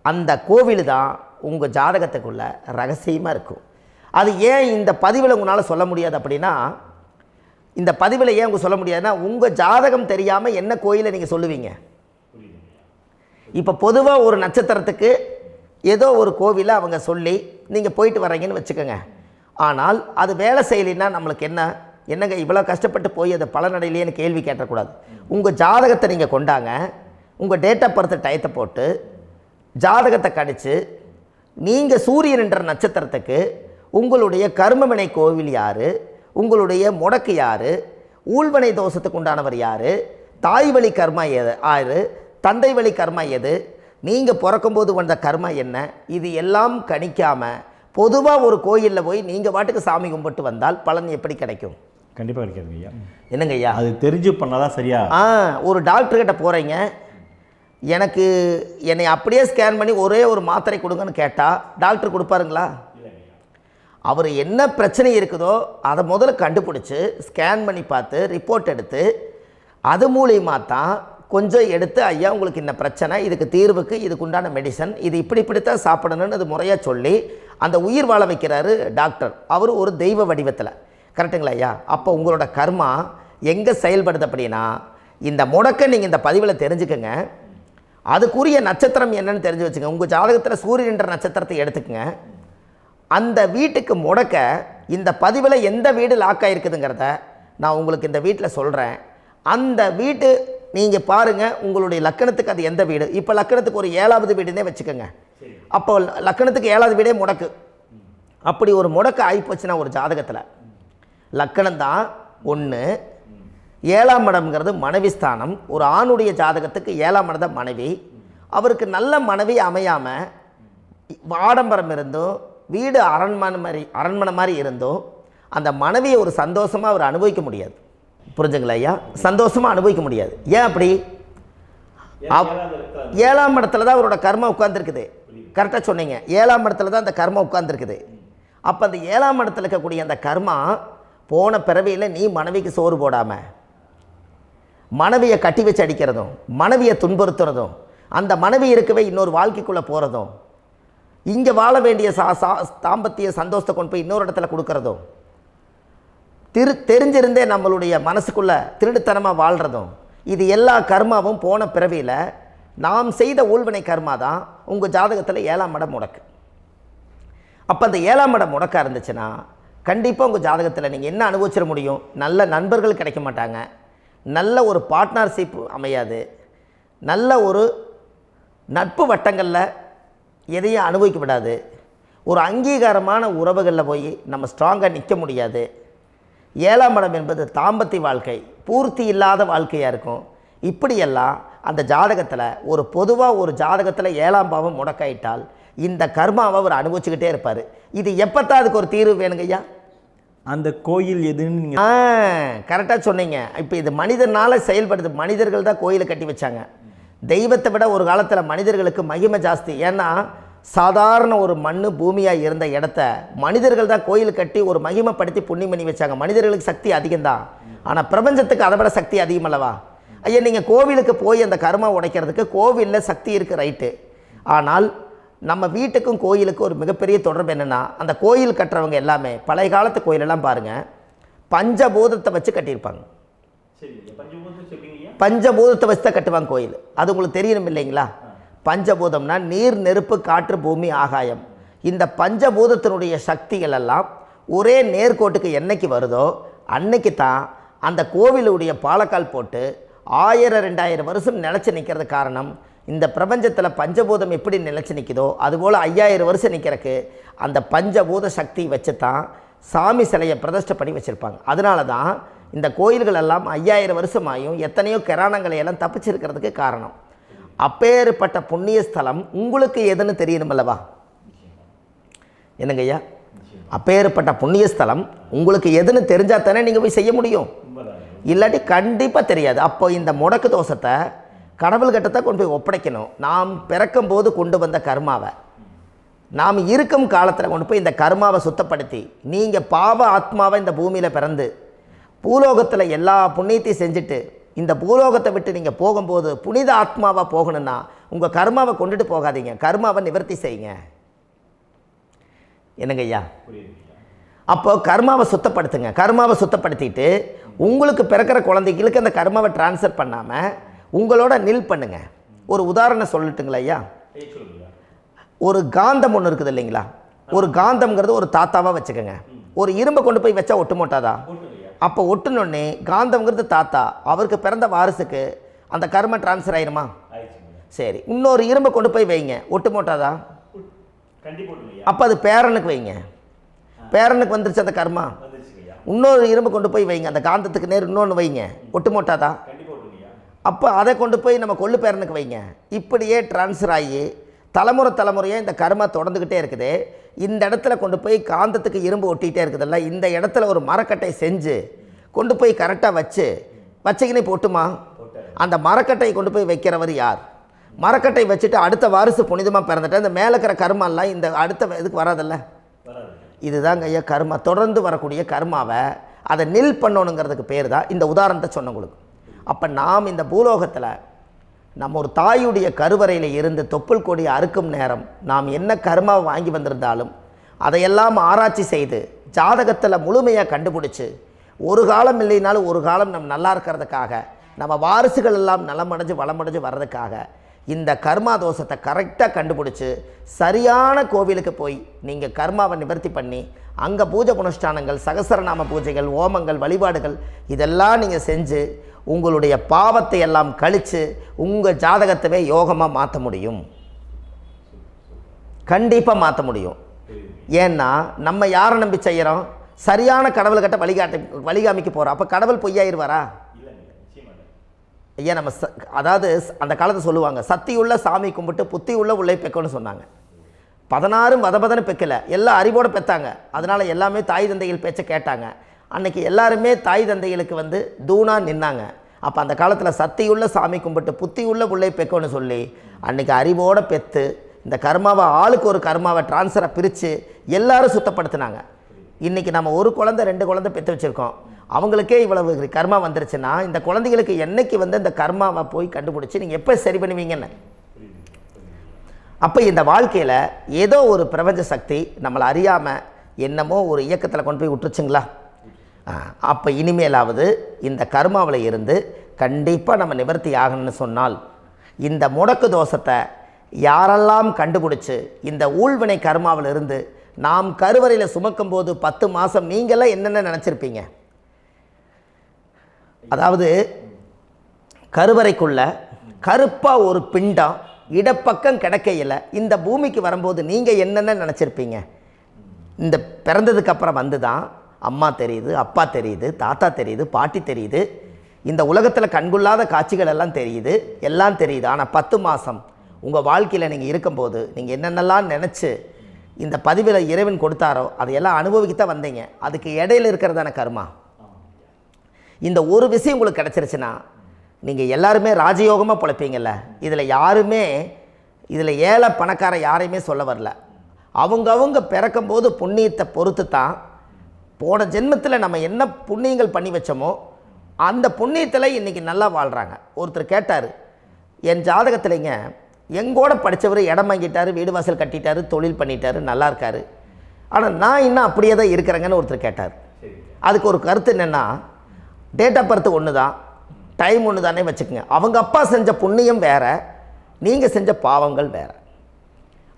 S1: அந்த கோவில் தான் உங்கள் ஜாதகத்துக்குள்ள ரகசியமாக இருக்கும். அது ஏன் இந்த பதிவில் உங்களால் சொல்ல முடியாது அப்படின்னா, இந்த பதிவில் ஏன் உங்க சொல்ல முடியாதுன்னா உங்கள் ஜாதகம் தெரியாமல் என்ன கோயிலை நீங்கள் சொல்லுவீங்க? இப்போ பொதுவாக ஒரு நட்சத்திரத்துக்கு ஏதோ ஒரு கோவிலை அவங்க சொல்லி நீங்கள் போயிட்டு வர்றீங்கன்னு வச்சுக்கோங்க. ஆனால் அது வேலை செய்யலைன்னா நம்மளுக்கு என்னங்க இவ்வளோ கஷ்டப்பட்டு போய் அதை பலனடையிலேன்னு கேள்வி கேட்டக்கூடாது. உங்கள் ஜாதகத்தை நீங்கள் கொண்டாங்க, உங்கள் டேட் ஆஃப் பர்த் டயத்தை போட்டு ஜாதகத்தை கணிச்சு நீங்கள் சூரியன் என்ற நட்சத்திரத்துக்கு உங்களுடைய கர்மவினை கோவில் யார், உங்களுடைய முடக்கு யார், ஊழ்வனை தோஷத்துக்கு உண்டானவர் யார், தாய் வழி கர்மா யார், தந்தை வழி கர்மா எது, நீங்கள் பிறக்கும்போது வந்த கர்மா என்ன, இது எல்லாம் கணிக்காமல் பொதுவாக ஒரு கோயிலில் போய் நீங்கள் பாட்டுக்கு சாமி கும்பிட்டு வந்தால் பலன் எப்படி கிடைக்கும்?
S2: கண்டிப்பாக கிடைக்காதுங்க ஐயா.
S1: என்னங்க ஐயா?
S2: அது தெரிஞ்சு பண்ணாதான் சரியா?
S1: ஒரு டாக்டர்கிட்ட போகிறீங்க, என்னை அப்படியே ஸ்கேன் பண்ணி ஒரே ஒரு மாத்திரை கொடுங்கன்னு கேட்டால் டாக்டர் கொடுப்பாருங்களா? அவர் என்ன பிரச்சனை இருக்குதோ அதை முதல்ல கண்டுபிடிச்சி ஸ்கேன் பண்ணி பார்த்து ரிப்போர்ட் எடுத்து அது மூலியமாக தான் கொஞ்சம் எடுத்து ஐயா உங்களுக்கு இந்த பிரச்சனை, இதுக்கு தீர்வுக்கு இதுக்குண்டான மெடிசன், இது இப்படித்தான் சாப்பிடணும்னு அது முறையாக சொல்லி அந்த உயிர் வாழ வைக்கிறாரு டாக்டர். அவர் ஒரு தெய்வ வடிவத்தில். கரெக்டுங்களா ஐயா? அப்போ உங்களோட கர்மா எங்கே செயல்படுது அப்படின்னா இந்த முடக்க நீங்கள் இந்த பதிவில் தெரிஞ்சுக்கங்க. அதுக்குரிய நட்சத்திரம் என்னன்னு தெரிஞ்சு வச்சுங்க. உங்கள் ஜாதகத்தில் சூரியன் என்ற நட்சத்திரத்தை எடுத்துக்கங்க. அந்த வீட்டுக்கு முடக்க இந்த பதிவில் எந்த வீடு லாக் ஆகிருக்குதுங்கிறத நான் உங்களுக்கு இந்த வீட்டில் சொல்கிறேன். அந்த வீட்டு நீங்கள் பாருங்கள், உங்களுடைய லக்கணத்துக்கு அது எந்த வீடு. இப்போ லக்கணத்துக்கு ஒரு 7வது வீடுன்னே வச்சுக்கோங்க. அப்போ லக்கணத்துக்கு 7வது வீடே முடக்கு. அப்படி ஒரு முடக்கு ஆகிப்போச்சுன்னா ஒரு ஜாதகத்தில் லக்கணம் தான் 1, 7ஆம் இடம்ங்கிறது மனைவி ஸ்தானம். ஒரு ஆணுடைய ஜாதகத்துக்கு 7ஆம் இடம் தான் மனைவி. அவருக்கு நல்ல மனைவி அமையாமல் ஆடம்பரம் இருந்தும் வீடு அரண்மனை மாதிரி இருந்தும் அந்த மனைவியை ஒரு சந்தோஷமாக அவர் அனுபவிக்க முடியாது. புரிஞ்சுங்களா ஐயா? சந்தோஷமாக அனுபவிக்க முடியாது. ஏன் அப்படி? 7ஆம் இடத்துல தான் அவரோட கர்மா உட்கார்ந்துருக்குது. கரெக்டாக சொன்னீங்க. 7ஆம் இடத்துல தான் அந்த கர்மா உட்கார்ந்துருக்குது. அப்போ அந்த 7ஆம் இடத்துல இருக்கக்கூடிய அந்த கர்மா போன பிறவியில் நீ மனைவிக்கு சோறு போடாமல் மனைவியை கட்டி வச்சு அடிக்கிறதும், மனைவியை துன்புறுத்துறதும், அந்த மனைவி இருக்கவே இன்னொரு வாழ்க்கைக்குள்ளே போகிறதும், இங்கே வாழ வேண்டிய தாம்பத்திய சந்தோஷத்தை கொண்டு போய் இன்னொரு இடத்துல கொடுக்கறதும், தெரிஞ்சிருந்தே நம்மளுடைய மனசுக்குள்ளே திருடுத்தனமாக வாழ்கிறதும், இது எல்லா கர்மாவும் போன பிறவியில் நாம் செய்த ஊழ்வினை கர்மா தான் உங்கள் ஜாதகத்தில் 7ஆம் இடம் முடக்கு. அப்போ அந்த 7ஆம் இடம் முடக்கா இருந்துச்சுன்னா கண்டிப்பாக உங்கள் ஜாதகத்தில் நீங்கள் என்ன அனுபவிச்சிட முடியும்? நல்ல நண்பர்கள் கிடைக்க மாட்டாங்க, நல்ல ஒரு பார்ட்னர்ஷிப் அமையாது, நல்ல ஒரு நட்பு வட்டங்களில் எதையும் அனுபவிக்க விடாது, ஒரு அங்கீகாரமான உறவுகளில் போய் நம்ம ஸ்ட்ராங்காக நிற்க முடியாது. 7ஆம் இடம் என்பது தாம்பத்திய வாழ்க்கை, பூர்த்தி இல்லாத வாழ்க்கையாக இருக்கும். இப்படியெல்லாம் அந்த ஜாதகத்தில் ஒரு பொதுவாக ஒரு ஜாதகத்தில் 7ஆம் பாவம் முடக்காயிட்டால் இந்த கர்மாவை அவர் அனுபவிச்சுக்கிட்டே இருப்பார். இது எப்போத்தான் அதுக்கு ஒரு தீர்வு வேணுங்கய்யா?
S2: அந்த கோயில் எதுன்னு நீங்கள்
S1: கரெக்டாக சொன்னீங்க. இப்போ இது மனிதனால் செயல்படுது. மனிதர்கள் தான் கோயிலை கட்டி வச்சாங்க. தெய்வத்தை விட ஒரு காலத்தில் மனிதர்களுக்கு மகிமை ஜாஸ்தி. ஏன்னா சாதாரண ஒரு மண் பூமியாக இருந்த இடத்த மனிதர்கள் தான் கோயில் கட்டி ஒரு மகிமைப்படுத்தி புண்ணியம் பண்ணி வச்சாங்க. மனிதர்களுக்கு சக்தி அதிகம்தான், ஆனால் பிரபஞ்சத்துக்கு அதை விட சக்தி அதிகம் அல்லவா? ஐயா, நீங்கள் கோவிலுக்கு போய் அந்த கர்மா உடைக்கிறதுக்கு கோவிலில் சக்தி இருக்குது, ரைட்டு. ஆனால் நம்ம வீட்டுக்கும் கோயிலுக்கும் ஒரு மிகப்பெரிய தொடர்பு என்னென்னா, அந்த கோயில் கட்டுறவங்க எல்லாமே பழைய காலத்து கோயிலெல்லாம் பாருங்கள், பஞ்சபூதத்தை வச்சு கட்டியிருப்பாங்க. பஞ்சபூதத்தை வச்சு தான் கட்டுவாங்க கோயில். அது உங்களுக்கு தெரியணும் இல்லைங்களா? பஞ்சபூதம்னா நீர், நெருப்பு, காற்று, பூமி, ஆகாயம். இந்த பஞ்சபூதத்தினுடைய சக்திகள் எல்லாம் ஒரே நேர்கோட்டுக்கு என்னைக்கு வருதோ அன்னைக்கு தான் அந்த கோவிலுடைய பாலக்கால் போட்டு 1000-2000 வருஷம் நிலச்சி நிற்கிறது. காரணம், இந்த பிரபஞ்சத்தில் பஞ்சபூதம் எப்படி நிலச்சி நிற்குதோ அதுபோல் 5000 வருஷம் நிற்கிறதுக்கு அந்த பஞ்சபூத சக்தி வச்சு தான் சாமி சிலையை பிரதிஷ்டை பண்ணி வச்சுருப்பாங்க. அதனால தான் இந்த கோயில்கள் எல்லாம் 5000 வருஷமாயும் எத்தனையோ கிராணங்களை எல்லாம் தப்பிச்சிருக்கிறதுக்கு காரணம். அப்பேற்பட்ட புண்ணிய ஸ்தலம் உங்களுக்கு எதுன்னு தெரியணும் அல்லவா? என்னங்க ஐயா? அப்பேற்பட்ட புண்ணிய ஸ்தலம் உங்களுக்கு எதுன்னு தெரிஞ்சால் தானே நீங்கள் போய் செய்ய முடியும், இல்லாட்டி கண்டிப்பாக தெரியாது. அப்போ இந்த முடக்கு தோஷத்தை கடவுள்கிட்ட கொண்டு போய் ஒப்படைக்கணும். நாம் பிறக்கும் போது கொண்டு வந்த கர்மாவை நாம் இருக்கும் காலத்தில் கொண்டு போய் இந்த கர்மாவை சுத்தப்படுத்தி, நீங்கள் பாவ ஆத்மாவை இந்த பூமியில் பிறந்து பூலோகத்தில் எல்லா புண்ணியத்தையும் செஞ்சுட்டு இந்த பூலோகத்தை விட்டு நீங்கள் போகும்போது புனித ஆத்மாவாக போகணுன்னா உங்கள் கர்மாவை கொண்டுட்டு போகாதீங்க, கர்மாவை நிவர்த்தி செய்யுங்க. என்னங்க ஐயா? அப்போ கர்மாவை சுத்தப்படுத்துங்க. கர்மாவை சுத்தப்படுத்திட்டு உங்களுக்கு பிறக்கிற குழந்தைகளுக்கு அந்த கர்மாவை டிரான்ஸ்ஃபர் பண்ணாமல் உங்களோட நில் பண்ணுங்க. ஒரு உதாரணம் சொல்லட்டுங்களா ஐயா? ஒரு காந்தம் ஒன்று இருக்குது இல்லைங்களா? ஒரு காந்தம்ங்கிறது ஒரு தாத்தாவாக வச்சுக்கோங்க. ஒரு இரும்பை கொண்டு போய் வச்சா ஒட்டு மோட்டாதா? அப்போ ஒட்டுனோடனே காந்தம்ங்கிறது தாத்தா, அவருக்கு பிறந்த வாரிசுக்கு அந்த கர்ம டிரான்ஸ்ஃபர் ஆயிருமா? சரி, இன்னொரு இரும்பை கொண்டு போய் வைங்க, ஒட்டு மோட்டாதா? அப்போ அது பேரனுக்கு வைங்க, பேரனுக்கு வந்துருச்சு அந்த கர்மா. இன்னொரு இரும்பை கொண்டு போய் வைங்க, அந்த காந்தத்துக்கு நேர் இன்னொன்று வைங்க, ஒட்டு மோட்டாதா? அப்போ அதை கொண்டு போய் நம்ம கொள்ளு பேரனுக்கு வைங்க. இப்படியே டிரான்ஸ்ஃபர் ஆகி தலைமுறையாக இந்த கர்மா தொடர்ந்துக்கிட்டே இருக்குது. இந்த இடத்துல கொண்டு போய் காந்தத்துக்கு இரும்பு ஒட்டிகிட்டே இருக்குதுல்ல, இந்த இடத்துல ஒரு மரக்கட்டை செஞ்சு கொண்டு போய் கரெக்டாக வச்சுக்கினே போட்டுமா? அந்த மரக்கட்டையை கொண்டு போய் வைக்கிறவர் யார்? மரக்கட்டை வச்சுட்டு அடுத்த வாரிசு புனிதமாக பிறந்துட்டு அந்த மேலே இருக்கிற கர்மாலாம் இந்த அடுத்த இதுக்கு வராதில்ல. இதுதாங்க ஐயா கர்மா. தொடர்ந்து வரக்கூடிய கர்மாவை அதை நில் பண்ணணுங்கிறதுக்கு பேர் தான் இந்த உதாரணத்தை சொன்னவங்களுக்கு. அப்போ நாம் இந்த பூலோகத்தில் நம்ம ஒரு தாயுடைய கருவறையில் இருந்து தொப்புள் கொடி அறுக்கும் நேரம் நாம் என்ன கர்மாவை வாங்கி வந்திருந்தாலும் அதையெல்லாம் ஆராய்ச்சி செய்து ஜாதகத்தில் முழுமையாக கண்டுபிடிச்சி ஒரு காலம் இல்லைனாலும் ஒரு காலம் நம்ம நல்லா இருக்கிறதுக்காக, நம்ம வாரிசுகள் எல்லாம் நலமடைஞ்சு வளமடைஞ்சு வர்றதுக்காக இந்த கர்மா தோஷத்தை கரெக்டாக கண்டுபிடிச்சி சரியான கோவிலுக்கு போய் நீங்கள் கர்மாவை நிவர்த்தி பண்ணி அங்கே பூஜை புனஸ்தானங்கள், சகசரநாம பூஜைகள், ஓமங்கள், வழிபாடுகள் இதெல்லாம் நீங்கள் செஞ்சு உங்களுடைய பாவத்தை எல்லாம் கழித்து உங்கள் ஜாதகத்தவே யோகமாக மாற்ற முடியும். கண்டிப்பாக மாற்ற முடியும். ஏன்னா நம்ம யாரை நம்பி செய்கிறோம்? சரியான கடவுள்கிட்ட வழிகாமிக்க போகிறோம். அப்போ கடவுள் பொய்யாயிருவாரா? ஐயா நம்ம அதாவது அந்த காலத்தை சொல்லுவாங்க, சத்தியுள்ள சாமி கும்பிட்டு புத்தி உள்ள உள்ளே பெக்கணும்னு சொன்னாங்க. 16 வதபதன்னு பெக்கலை, எல்லாம் அறிவோடு பெற்றாங்க. அதனால் எல்லாமே தாய் தந்தைகள் பேச்சை கேட்டாங்க. அன்றைக்கி எல்லாருமே தாய் தந்தைகளுக்கு தூணாக நின்னாங்க. அப்போ அந்த காலத்தில் சத்தியுள்ள சாமி கும்பிட்டு புத்தி உள்ள உள்ளே பெக்கணும்னு சொல்லி அன்றைக்கி அறிவோடு பெற்று இந்த கர்மாவை ஆளுக்கு ஒரு கர்மாவை டிரான்ஸ்ஃபரை பிரித்து எல்லாரும் சுத்தப்படுத்தினாங்க. இன்றைக்கி நம்ம ஒரு குழந்தை 2 குழந்தை பெற்று வச்சுருக்கோம். அவங்களுக்கே இவ்வளவு கர்மா வந்துருச்சுன்னா இந்த குழந்தைகளுக்கு என்னைக்கு இந்த கர்மாவை போய் கண்டுபிடிச்சி நீங்கள் எப்போ சரி பண்ணுவீங்கன்னு. அப்போ இந்த வாழ்க்கையில் ஏதோ ஒரு பிரபஞ்ச சக்தி நம்மளை அறியாமல் என்னமோ ஒரு இயக்கத்தில் கொண்டு போய் விட்டுருச்சுங்களா? அப்போ இனிமேலாவது இந்த கர்மாவில் இருந்து கண்டிப்பாக நம்ம நிவர்த்தி ஆகணும்னு சொன்னால் இந்த முடக்கு தோஷத்தை யாரெல்லாம் கண்டுபிடிச்சி இந்த ஊழ்வினை கர்மாவில் இருந்து நாம் கருவறையில் சுமக்கும் போது 10 மாதம் நீங்களாம் என்னென்ன நினச்சிருப்பீங்க? அதாவது கருவறைக்குள்ள கருப்பாக ஒரு பிண்டம் இடப்பக்கம் கிடக்கையில் இந்த பூமிக்கு வரும்போது நீங்கள் என்னென்ன நினச்சிருப்பீங்க? இந்த பிறந்ததுக்கு அப்புறம் வந்து தான் அம்மா தெரியுது, அப்பா தெரியுது, தாத்தா தெரியுது, பாட்டி தெரியுது, இந்த உலகத்தில் கண்கொள்ளாத காட்சிகள் எல்லாம் தெரியுது, எல்லாம் தெரியுது. ஆனால் 10 மாதம் உங்கள் வாழ்க்கையில் நீங்கள் இருக்கும்போது நீங்கள் என்னென்னலாம் நினச்சி இந்த பதிவில் இறைவன் கொடுத்தாரோ அதையெல்லாம் அனுபவிக்கத்தான் வந்தீங்க. அதுக்கு இடையில இருக்கிறதான கர்மா. இந்த ஒரு விஷயம் உங்களுக்கு கிடச்சிருச்சுன்னா நீங்கள் எல்லாருமே ராஜயோகமாக பிழைப்பீங்கள்ல. இதில் ஏழை பணக்கார யாரையுமே சொல்ல வரல. அவங்க பிறக்கும்போது புண்ணியத்தை பொறுத்து தான் போன ஜென்மத்தில் நம்ம என்ன புண்ணியங்கள் பண்ணி வச்சோமோ அந்த புண்ணியத்தில் இன்றைக்கி நல்லா வாழ்கிறாங்க. ஒருத்தர் கேட்டார், என் ஜாதகத்தில்ங்க எங்கூட படித்தவர் இடம் வாங்கிட்டார், வீடு வாசல் கட்டிட்டார், தொழில் பண்ணிட்டார், நல்லா இருக்கார், ஆனால் நான் இன்னும் அப்படியே தான் இருக்கிறேங்கன்னு ஒருத்தர் கேட்டார். அதுக்கு ஒரு கருத்து என்னென்னா, டேட் ஆஃப் பர்த் ஒன்று தான், டைம் ஒன்று தானே வச்சுக்கோங்க. அவங்க அப்பா செஞ்ச புண்ணியம் வேறு, நீங்கள் செஞ்ச பாவங்கள் வேறு.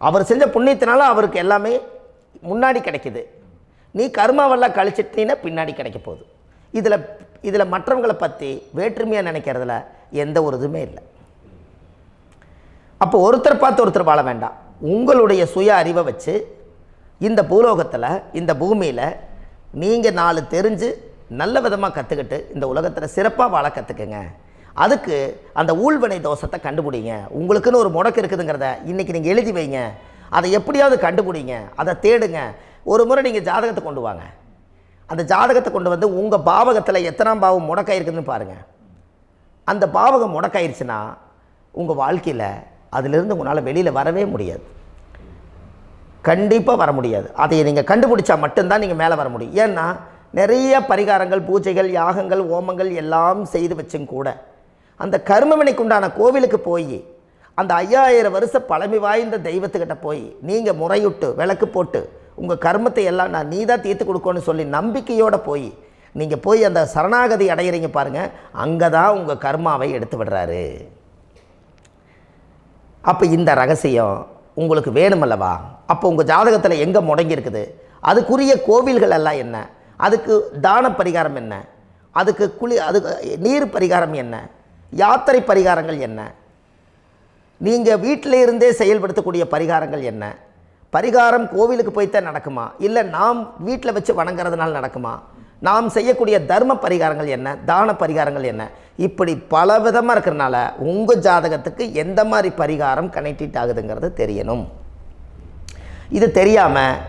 S1: அவர் செஞ்ச புண்ணியத்தினால அவருக்கு எல்லாமே முன்னாடி கிடைக்கிது. நீ கர்மாவெல்லாம் கழிச்சிட்டீங்கன்னா பின்னாடி கிடைக்க போகுது. இதில் மற்றவங்களை பற்றி வேற்றுமையாக நினைக்கிறதுல எந்த ஒரு இதுவுமே இல்லை. அப்போ ஒருத்தர் பார்த்து ஒருத்தர் வாழ வேண்டாம். உங்களுடைய சுய அறிவை வச்சு இந்த பூலோகத்தில் இந்த பூமியில் நீங்கள் 4 தெரிஞ்சு நல்ல விதமாக கற்றுக்கிட்டு இந்த உலகத்தில் சிறப்பாக வாழ கற்றுக்குங்க. அதுக்கு அந்த ஊழ்வினை தோஷத்தை கண்டுபிடிங்க. உங்களுக்குன்னு ஒரு முடக்கு இருக்குதுங்கிறத இன்றைக்கி நீங்கள் எழுதி வைங்க. அதை எப்படியாவது கண்டுபிடிங்க, அதை தேடுங்க. ஒரு முறை நீங்கள் ஜாதகத்தை கொண்டு வாங்க. அந்த ஜாதகத்தை கொண்டு வந்து உங்கள் பாவகத்தில் எத்தனாம் பாவம் முடக்காயிருக்குதுன்னு பாருங்கள். அந்த பாவகம் முடக்காயிருச்சுன்னா உங்கள் வாழ்க்கையில் அதிலிருந்து உங்களால் வெளியில் வரவே முடியாது, கண்டிப்பாக வர முடியாது. அதை நீங்கள் கண்டுபிடிச்சா மட்டும்தான் நீங்கள் மேலே வர முடியும். ஏன்னா நிறைய பரிகாரங்கள், பூஜைகள், யாகங்கள், ஓமங்கள் எல்லாம் செய்து வச்சும் கூட அந்த கர்மவினைக்கு உண்டான கோவிலுக்கு போய் அந்த 5000 வருஷ பழமை வாய்ந்த தெய்வத்துக்கிட்ட போய் நீங்கள் முறையிட்டு விளக்கு போட்டு உங்கள் கர்மத்தை எல்லாம் நான் நீ தான் தீர்த்து கொடுக்கணும்னு சொல்லி நம்பிக்கையோடு நீங்கள் போய் அந்த சரணாகதி அடையிறீங்க பாருங்கள், அங்கே தான் உங்கள் கர்மாவை எடுத்து விடுறாரு. அப்போ இந்த ரகசியம் உங்களுக்கு வேணுமல்லவா? அப்போ உங்கள் ஜாதகத்தில் எங்கே முடங்கி அதுக்குரிய கோவில்கள் எல்லாம் என்ன, அதுக்கு தான பரிகாரம் என்ன, அதுக்கு நீர் பரிகாரம் என்ன, யாத்திரை பரிகாரங்கள் என்ன, நீங்கள் வீட்டில் இருந்தே செயல்படுத்தக்கூடிய பரிகாரங்கள் என்ன, பரிகாரம் கோவிலுக்கு போய்த்தான் நடக்குமா, இல்லை நாம் வீட்டில் வச்சு வணங்குறதுனால நடக்குமா, நாம் செய்யக்கூடிய தர்ம பரிகாரங்கள் என்ன, தான பரிகாரங்கள் என்ன, இப்படி பல விதமாக இருக்கிறனால உங்கள் ஜாதகத்துக்கு எந்த மாதிரி பரிகாரம் கனெக்ட் ஆகுதுங்கிறது தெரியணும். இது தெரியாமல்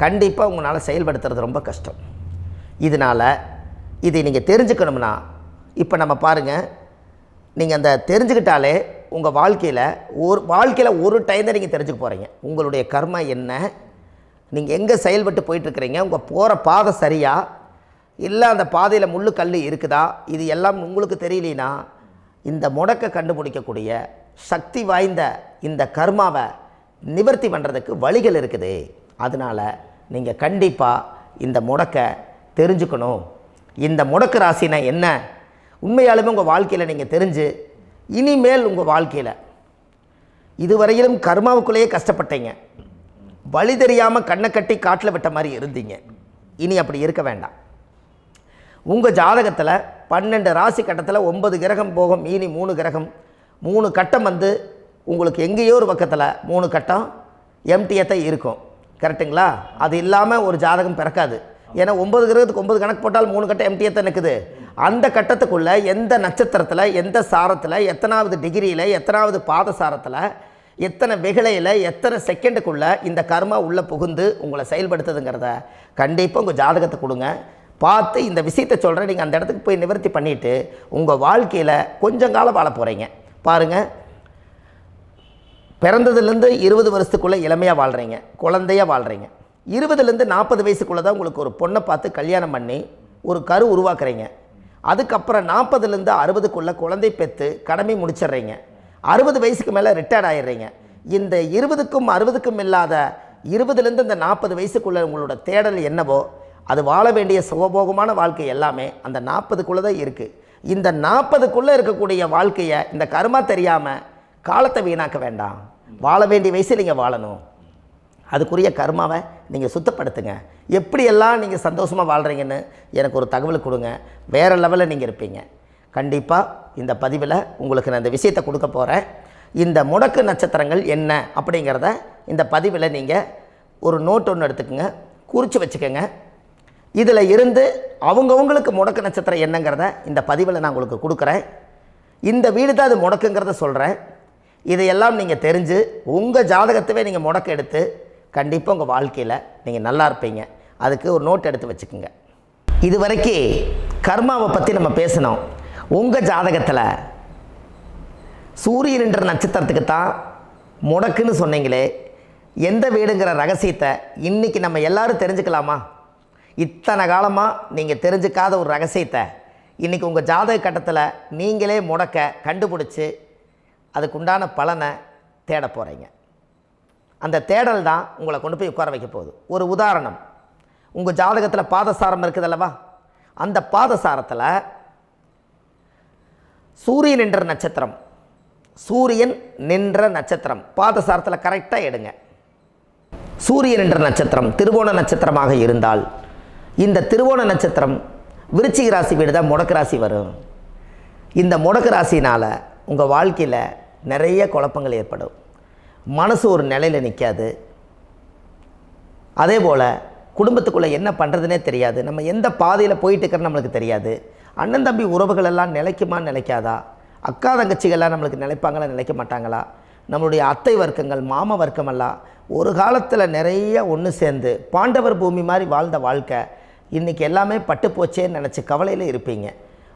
S1: கண்டிப்பாக உங்களால் செயல்படுத்துறது ரொம்ப கஷ்டம். இதனால் இதை நீங்கள் தெரிஞ்சுக்கணும்னா இப்போ நம்ம பாருங்கள், நீங்கள் அந்த தெரிஞ்சுக்கிட்டாலே உங்கள் வாழ்க்கையில் ஒரு டைம் தான் நீங்கள் தெரிஞ்சுக்க போகிறீங்க. உங்களுடைய கர்மா என்ன, நீங்கள் எங்கே செயல்பட்டு போயிட்டுருக்கிறீங்க, உங்கள் போகிற பாதை சரியா இல்லை அந்த பாதையில் முள்ளு கல் இருக்குதா, இது எல்லாம் உங்களுக்கு தெரியலனா இந்த முடக்கை கண்டுபிடிக்கக்கூடிய சக்தி வாய்ந்த இந்த கர்மாவை நிவர்த்தி பண்ணுறதுக்கு வழிகள் இருக்குது. அதனால் நீங்கள் கண்டிப்பாக இந்த முடக்கை தெரிஞ்சுக்கணும். இந்த முடக்கு ராசினா என்ன உண்மையாலுமே உங்கள் வாழ்க்கையில் நீங்கள் தெரிஞ்சு இனிமேல் உங்கள் வாழ்க்கையில் இதுவரையிலும் கர்மாவுக்குள்ளேயே கஷ்டப்பட்டீங்க, வழி தெரியாமல் கண்ணை கட்டி காட்டில் விட்ட மாதிரி இருந்தீங்க. இனி அப்படி இருக்க வேண்டாம். உங்கள் ஜாதகத்தில் 12 ராசி கட்டத்தில் 9 கிரகம் போகும், மீனி 3 கிரகம், 3 கட்டம் உங்களுக்கு எங்கேயோ ஒரு பக்கத்தில் 3 கட்டம் எம்டியாக தான் இருக்கும். கரெக்டுங்களா? அது இல்லாமல் ஒரு ஜாதகம் பிறக்காது. ஏன்னா 9 கிரகத்துக்கு 9 கணக்கு போட்டால் 3 கட்டம் எம்டியாக தான் நிற்குது. அந்த கட்டத்துக்குள்ளே எந்த நட்சத்திரத்தில், எந்த சாரத்தில், எத்தனாவது டிகிரியில், எத்தனாவது பாதசாரத்தில், எத்தனை வெகுளையில், எத்தனை செகண்டுக்குள்ளே இந்த கர்மா உள்ளே புகுந்து உங்களை செயல்படுத்துதுங்கிறத கண்டிப்பாக உங்கள் ஜாதகத்தை கொடுங்க. பார்த்து இந்த விஷயத்தை சொல்கிறேன், நீங்கள் அந்த இடத்துக்கு போய் நிவர்த்தி பண்ணிவிட்டு உங்கள் வாழ்க்கையில் கொஞ்சம் காலம் வாழ போகிறீங்க. பாருங்கள், பிறந்ததுலேருந்து 20 வருஷத்துக்குள்ளே இளமையாக வாழ்கிறீங்க, குழந்தையாக வாழ்கிறீங்க. 20லேருந்து 40 வயசுக்குள்ளே தான் உங்களுக்கு ஒரு பொண்ணை பார்த்து கல்யாணம் பண்ணி ஒரு கரு உருவாக்குறீங்க. அதுக்கப்புறம் 40லேருந்து 60க்குள்ளே குழந்தை பெற்று கடமை முடிச்சிடுறீங்க. 60 வயசுக்கு மேலே ரிட்டையர்ட் ஆகிடுறீங்க. இந்த 20க்கும் 60க்கும் இல்லாத 20லேருந்து இந்த 40 வயசுக்குள்ளே உங்களோட தேடல் என்னவோ அது வாழ வேண்டிய சுகபோகமான வாழ்க்கை எல்லாமே அந்த 40க்குள்ளே தான் இருக்குது. இந்த 40க்குள்ளே இருக்கக்கூடிய வாழ்க்கையை இந்த கர்மா தெரியாமல் காலத்தை வீணாக்க வேண்டாம். வாழ வேண்டிய வயசில் நீங்கள் வாழணும். அதுக்குரிய கர்மாவை நீங்கள் சுத்தப்படுத்துங்க. எப்படியெல்லாம் நீங்கள் சந்தோஷமாக வாழ்கிறீங்கன்னு எனக்கு ஒரு தகவல் கொடுங்க. வேறு லெவலில் நீங்கள் இருப்பீங்க. கண்டிப்பாக இந்த பதிவில் உங்களுக்கு நான் இந்த விஷயத்தை கொடுக்க போகிறேன். இந்த முடக்கு நட்சத்திரங்கள் என்ன அப்படிங்கிறத இந்த பதிவில் நீங்கள் ஒரு நோட் ஒன்று எடுத்துக்கோங்க, குறித்து வச்சுக்கோங்க. இதில் இருந்து அவங்கவுங்களுக்கு முடக்கு நட்சத்திரம் என்னங்கிறத இந்த பதிவில் நான் உங்களுக்கு கொடுக்குறேன். இந்த வீடு தான் அது முடக்குங்கிறத சொல்கிறேன். இதையெல்லாம் நீங்கள் தெரிஞ்சு உங்கள் ஜாதகத்தவே நீங்கள் முடக்கு எடுத்து கண்டிப்பாக உங்கள் வாழ்க்கையில் நீங்கள் நல்லா இருப்பீங்க. அதுக்கு ஒரு நோட் எடுத்து வச்சுக்கோங்க. இது வரைக்கும் கர்மாவை பற்றி நம்ம பேசினோம். உங்கள் ஜாதகத்தில் சூரியன் என்ற நட்சத்திரத்துக்கு தான் முடக்குன்னு சொன்னீங்களே, எந்த வீடுங்கிற ரகசியத்தை இன்றைக்கி நம்ம எல்லோரும் தெரிஞ்சுக்கலாமா? இத்தனை காலமாக நீங்கள் தெரிஞ்சுக்காத ஒரு ரகசியத்தை இன்றைக்கி உங்கள் ஜாதக கட்டத்தில் நீங்களே முடக்க கண்டுபிடிச்சி அதுக்குண்டான பலனை தேட போகிறீங்க. அந்த தேடல் தான் உங்களை கொண்டு போய் உட்கார வைக்க போகுது. ஒரு உதாரணம், உங்கள் ஜாதகத்தில் பாதசாரம் இருக்குது அல்லவா? அந்த பாதசாரத்தில் சூரியன் என்ற நட்சத்திரம், சூரியன் நின்ற நட்சத்திரம் பாதசாரத்தில் கரெக்டாக எடுங்க. சூரியன் என்ற நட்சத்திரம் திருவோண நட்சத்திரமாக இருந்தால் இந்த திருவோண நட்சத்திரம் விருச்சிக ராசி வீடு தான் முடக்கு ராசி வரும். இந்த முடக்கு ராசினால் உங்கள் வாழ்க்கையில் நிறைய குழப்பங்கள் ஏற்படும். மனசு ஒரு நிலையில் நிற்காது. அதே போல் குடும்பத்துக்குள்ளே என்ன பண்ணுறதுனே தெரியாது. நம்ம எந்த பாதையில் போயிட்டு இருக்கிறன்னு நம்மளுக்கு தெரியாது. அண்ணன் தம்பி உறவுகள் எல்லாம் நிலைக்குமா நிலைக்காதா? அக்கா தங்கச்சிகள்லாம் நம்மளுக்கு நிலைப்பாங்களா நிலைக்க மாட்டாங்களா? நம்மளுடைய அத்தை வர்க்கங்கள் மாமா வர்க்கமெல்லாம் ஒரு காலத்தில் நிறைய ஒன்று சேர்ந்து பாண்டவர் பூமி மாதிரி வாழ்ந்த வாழ்க்கை இன்றைக்கி எல்லாமே பட்டு போச்சேன்னு நினச்சி கவலையில் இருப்பீங்க.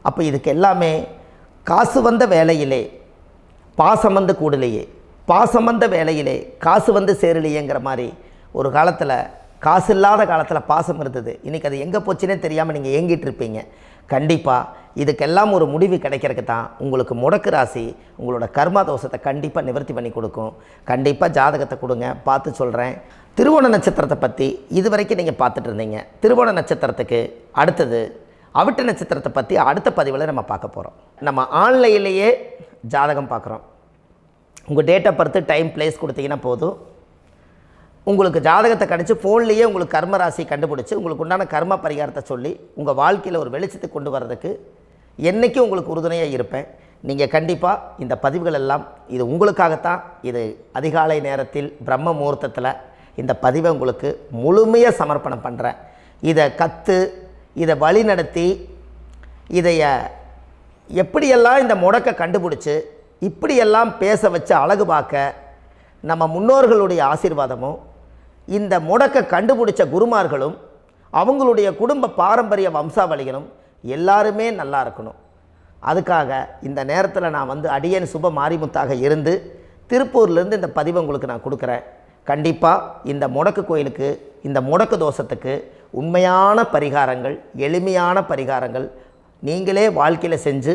S1: அப்போ இதுக்கு எல்லாமே காசு வந்த வேலையிலே பாசம் வந்து கூடலையே, பாசம் வந்த வேலையிலே காசு வந்து சேரலையேங்கிற மாதிரி ஒரு காலத்தில் காசு இல்லாத காலத்தில் பாசம் இருந்தது. இன்றைக்கி அது எங்கே போச்சுன்னே தெரியாமல் நீங்கள் ஏங்கிட்டு இருப்பீங்க. கண்டிப்பாக இதுக்கெல்லாம் ஒரு முடிவு கிடைக்கிறதுக்கு தான் உங்களுக்கு முடக்கு ராசி உங்களோட கர்மா தோஷத்தை கண்டிப்பாக நிவர்த்தி பண்ணி கொடுக்கும். கண்டிப்பாக ஜாதகத்தை கொடுங்க, பார்த்து சொல்கிறேன். திருவோண நட்சத்திரத்தை பற்றி இது வரைக்கும் நீங்கள் பார்த்துட்டு இருந்தீங்க. திருவோண நட்சத்திரத்துக்கு அடுத்தது அவிட்ட நட்சத்திரத்தை பற்றி அடுத்த பதிவில் நம்ம பார்க்க போகிறோம். நம்ம ஆன்லைன்லேயே ஜாதகம் பார்க்குறோம். உங்கள் date of birth time place கொடுத்தீங்கன்னா போதும், உங்களுக்கு ஜாதகத்தை கணிச்சு ஃபோன்லேயே உங்களுக்கு கர்ம ராசி கண்டுபிடிச்சி உங்களுக்கு உண்டான கர்ம பரிகாரத்தை சொல்லி உங்கள் வாழ்க்கையில் ஒரு வெளிச்சத்துக்கு கொண்டு வர்றதுக்கு என்றைக்கும் உங்களுக்கு உறுதுணையாக இருப்பேன். நீங்கள் கண்டிப்பாக இந்த பதிவுகள் எல்லாம் இது உங்களுக்காகத்தான். இது அதிகாலை நேரத்தில் பிரம்ம முகூர்த்தத்தில் இந்த பதிவை உங்களுக்கு முழுமையாக சமர்ப்பணம் பண்ணுறேன். இதை கற்று இதை வழி நடத்தி இதைய எப்படியெல்லாம் இந்த முடக்கை கண்டுபிடிச்சி இப்படியெல்லாம் பேச வச்சு அழகு பார்க்க நம்ம முன்னோர்களுடைய ஆசீர்வாதமும் இந்த முடக்கை கண்டுபிடிச்ச குருமார்களும் அவங்களுடைய குடும்ப பாரம்பரிய வம்சாவளிகளும் எல்லாருமே நல்லா இருக்கணும். அதுக்காக இந்த நேரத்தில் நான் வந்து அடியேன் சுப மாரிமுத்தாக இருந்து திருப்பூர்லேருந்து இந்த பதிவை உங்களுக்கு நான் கொடுக்குறேன். கண்டிப்பாக இந்த முடக்கு கோயிலுக்கு இந்த முடக்கு தோஷத்துக்கு உண்மையான பரிகாரங்கள், எளிமையான பரிகாரங்கள் நீங்களே வாழ்க்கையில் செஞ்சு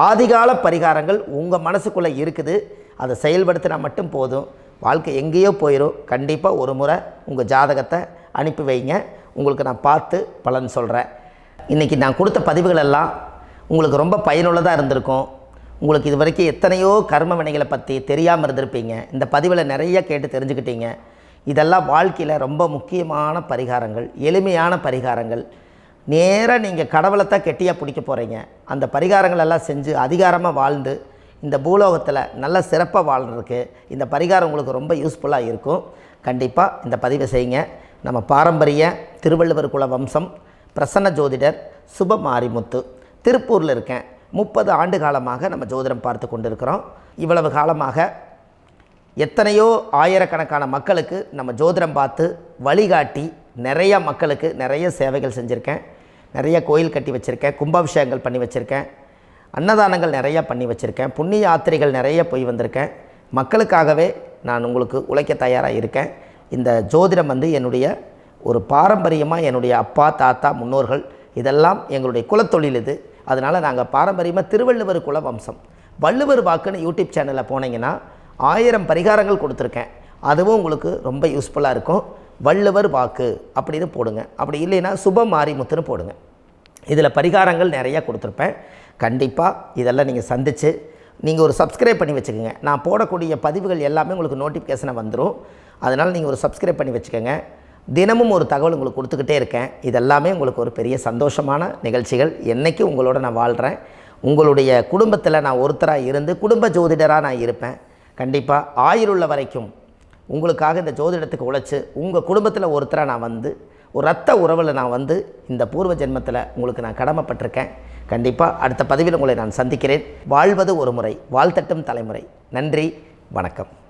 S1: ஆதிகால பரிகாரங்கள் உங்கள் மனசுக்குள்ளே இருக்குது. அதை செயல்படுத்தினா மட்டும் போதும், வாழ்க்கை எங்கேயோ போயிடும். கண்டிப்பாக ஒரு முறை உங்கள் ஜாதகத்தை அனுப்பி வைங்க, உங்களுக்கு நான் பார்த்து பலன் சொல்கிறேன். இன்றைக்கி நான் கொடுத்த பதிவுகள் எல்லாம் உங்களுக்கு ரொம்ப பயனுள்ளதாக இருந்திருக்கும். உங்களுக்கு இது வரைக்கும் எத்தனையோ கர்ம வினைகளை பற்றி தெரியாமல் இருந்திருப்பீங்க. இந்த பதிவில் நிறைய கேட்டு தெரிஞ்சுக்கிட்டீங்க. இதெல்லாம் வாழ்க்கையில் ரொம்ப முக்கியமான பரிகாரங்கள், எளிமையான பரிகாரங்கள். நேராக நீங்கள் கடவுளைத்தான் கெட்டியாக பிடிக்க போகிறீங்க. அந்த பரிகாரங்கள் எல்லாம் செஞ்சு அதிகாரமாக வாழ்ந்து இந்த பூலோகத்தில் நல்ல சிறப்பாக வாழ்கிறதுக்கு இந்த பரிகாரம் உங்களுக்கு ரொம்ப யூஸ்ஃபுல்லாக இருக்கும். கண்டிப்பாக இந்த பதிவை செய்யுங்க. நம்ம பாரம்பரிய திருவள்ளுவர் குல வம்சம் பிரசன்ன ஜோதிடர் சுப மாரிமுத்து, திருப்பூரில் இருக்கேன். 30 ஆண்டு காலமாக நம்ம ஜோதிடம் பார்த்து கொண்டு இருக்கிறோம். இவ்வளவு காலமாக எத்தனையோ ஆயிரக்கணக்கான மக்களுக்கு நம்ம ஜோதிடம் பார்த்து வழிகாட்டி நிறைய மக்களுக்கு நிறைய சேவைகள் செஞ்சுருக்கேன். நிறைய கோயில் கட்டி வச்சுருக்கேன், கும்பாபிஷேகங்கள் பண்ணி வச்சுருக்கேன், அன்னதானங்கள் நிறையா பண்ணி வச்சுருக்கேன், புண்ணிய யாத்திரைகள் நிறைய போய் வந்திருக்கேன். மக்களுக்காகவே நான் உங்களுக்கு உழைக்க தயாராக இருக்கேன். இந்த ஜோதிடம் வந்து என்னுடைய ஒரு பாரம்பரியமாக என்னுடைய அப்பா தாத்தா முன்னோர்கள் இதெல்லாம் எங்களுடைய குலத்தொழில் இது. அதனால் நாங்கள் பாரம்பரியமாக திருவள்ளுவர் குல வம்சம். வள்ளுவர் வாக்குன்னு யூடியூப் சேனலில் போனீங்கன்னா 1000 பரிகாரங்கள் கொடுத்துருக்கேன். அதுவும் உங்களுக்கு ரொம்ப யூஸ்ஃபுல்லாக இருக்கும். வள்ளுவர் வாக்கு அப்படின்னு போடுங்க, அப்படி இல்லைன்னா சுப மாரிமுத்துன்னு போடுங்க. இதில் பரிகாரங்கள் நிறையா கொடுத்துருப்பேன். கண்டிப்பாக இதெல்லாம் நீங்கள் சந்தித்து நீங்கள் ஒரு சப்ஸ்கிரைப் பண்ணி வச்சுக்கோங்க. நான் போடக்கூடிய பதிவுகள் எல்லாமே உங்களுக்கு நோட்டிஃபிகேஷனை வந்துடும். அதனால் நீங்கள் ஒரு சப்ஸ்கிரைப் பண்ணி வச்சுக்கோங்க. தினமும் ஒரு தகவல் உங்களுக்கு கொடுத்துக்கிட்டே இருக்கேன். இதெல்லாமே உங்களுக்கு ஒரு பெரிய சந்தோஷமான நிகழ்ச்சிகள். என்றைக்கும் உங்களோட நான் வாழ்கிறேன். உங்களுடைய குடும்பத்தில் நான் ஒருத்தராக இருந்து குடும்ப ஜோதிடராக நான் இருப்பேன். கண்டிப்பாக ஆயுளுள்ள வரைக்கும் உங்களுக்காக இந்த ஜோதிடத்துக்கு உழைச்சி உங்கள் குடும்பத்தில் ஒருத்தராக நான் வந்து ஒரு ரத்த உறவில் நான் வந்து இந்த பூர்வ ஜென்மத்தில் உங்களுக்கு நான் கடமைப்பட்டிருக்கேன். கண்டிப்பாக அடுத்த பதிவில் உங்களை நான் சந்திக்கிறேன். வாழ்வது ஒரு முறை, வாழ்த்தட்டும் தலைமுறை. நன்றி, வணக்கம்.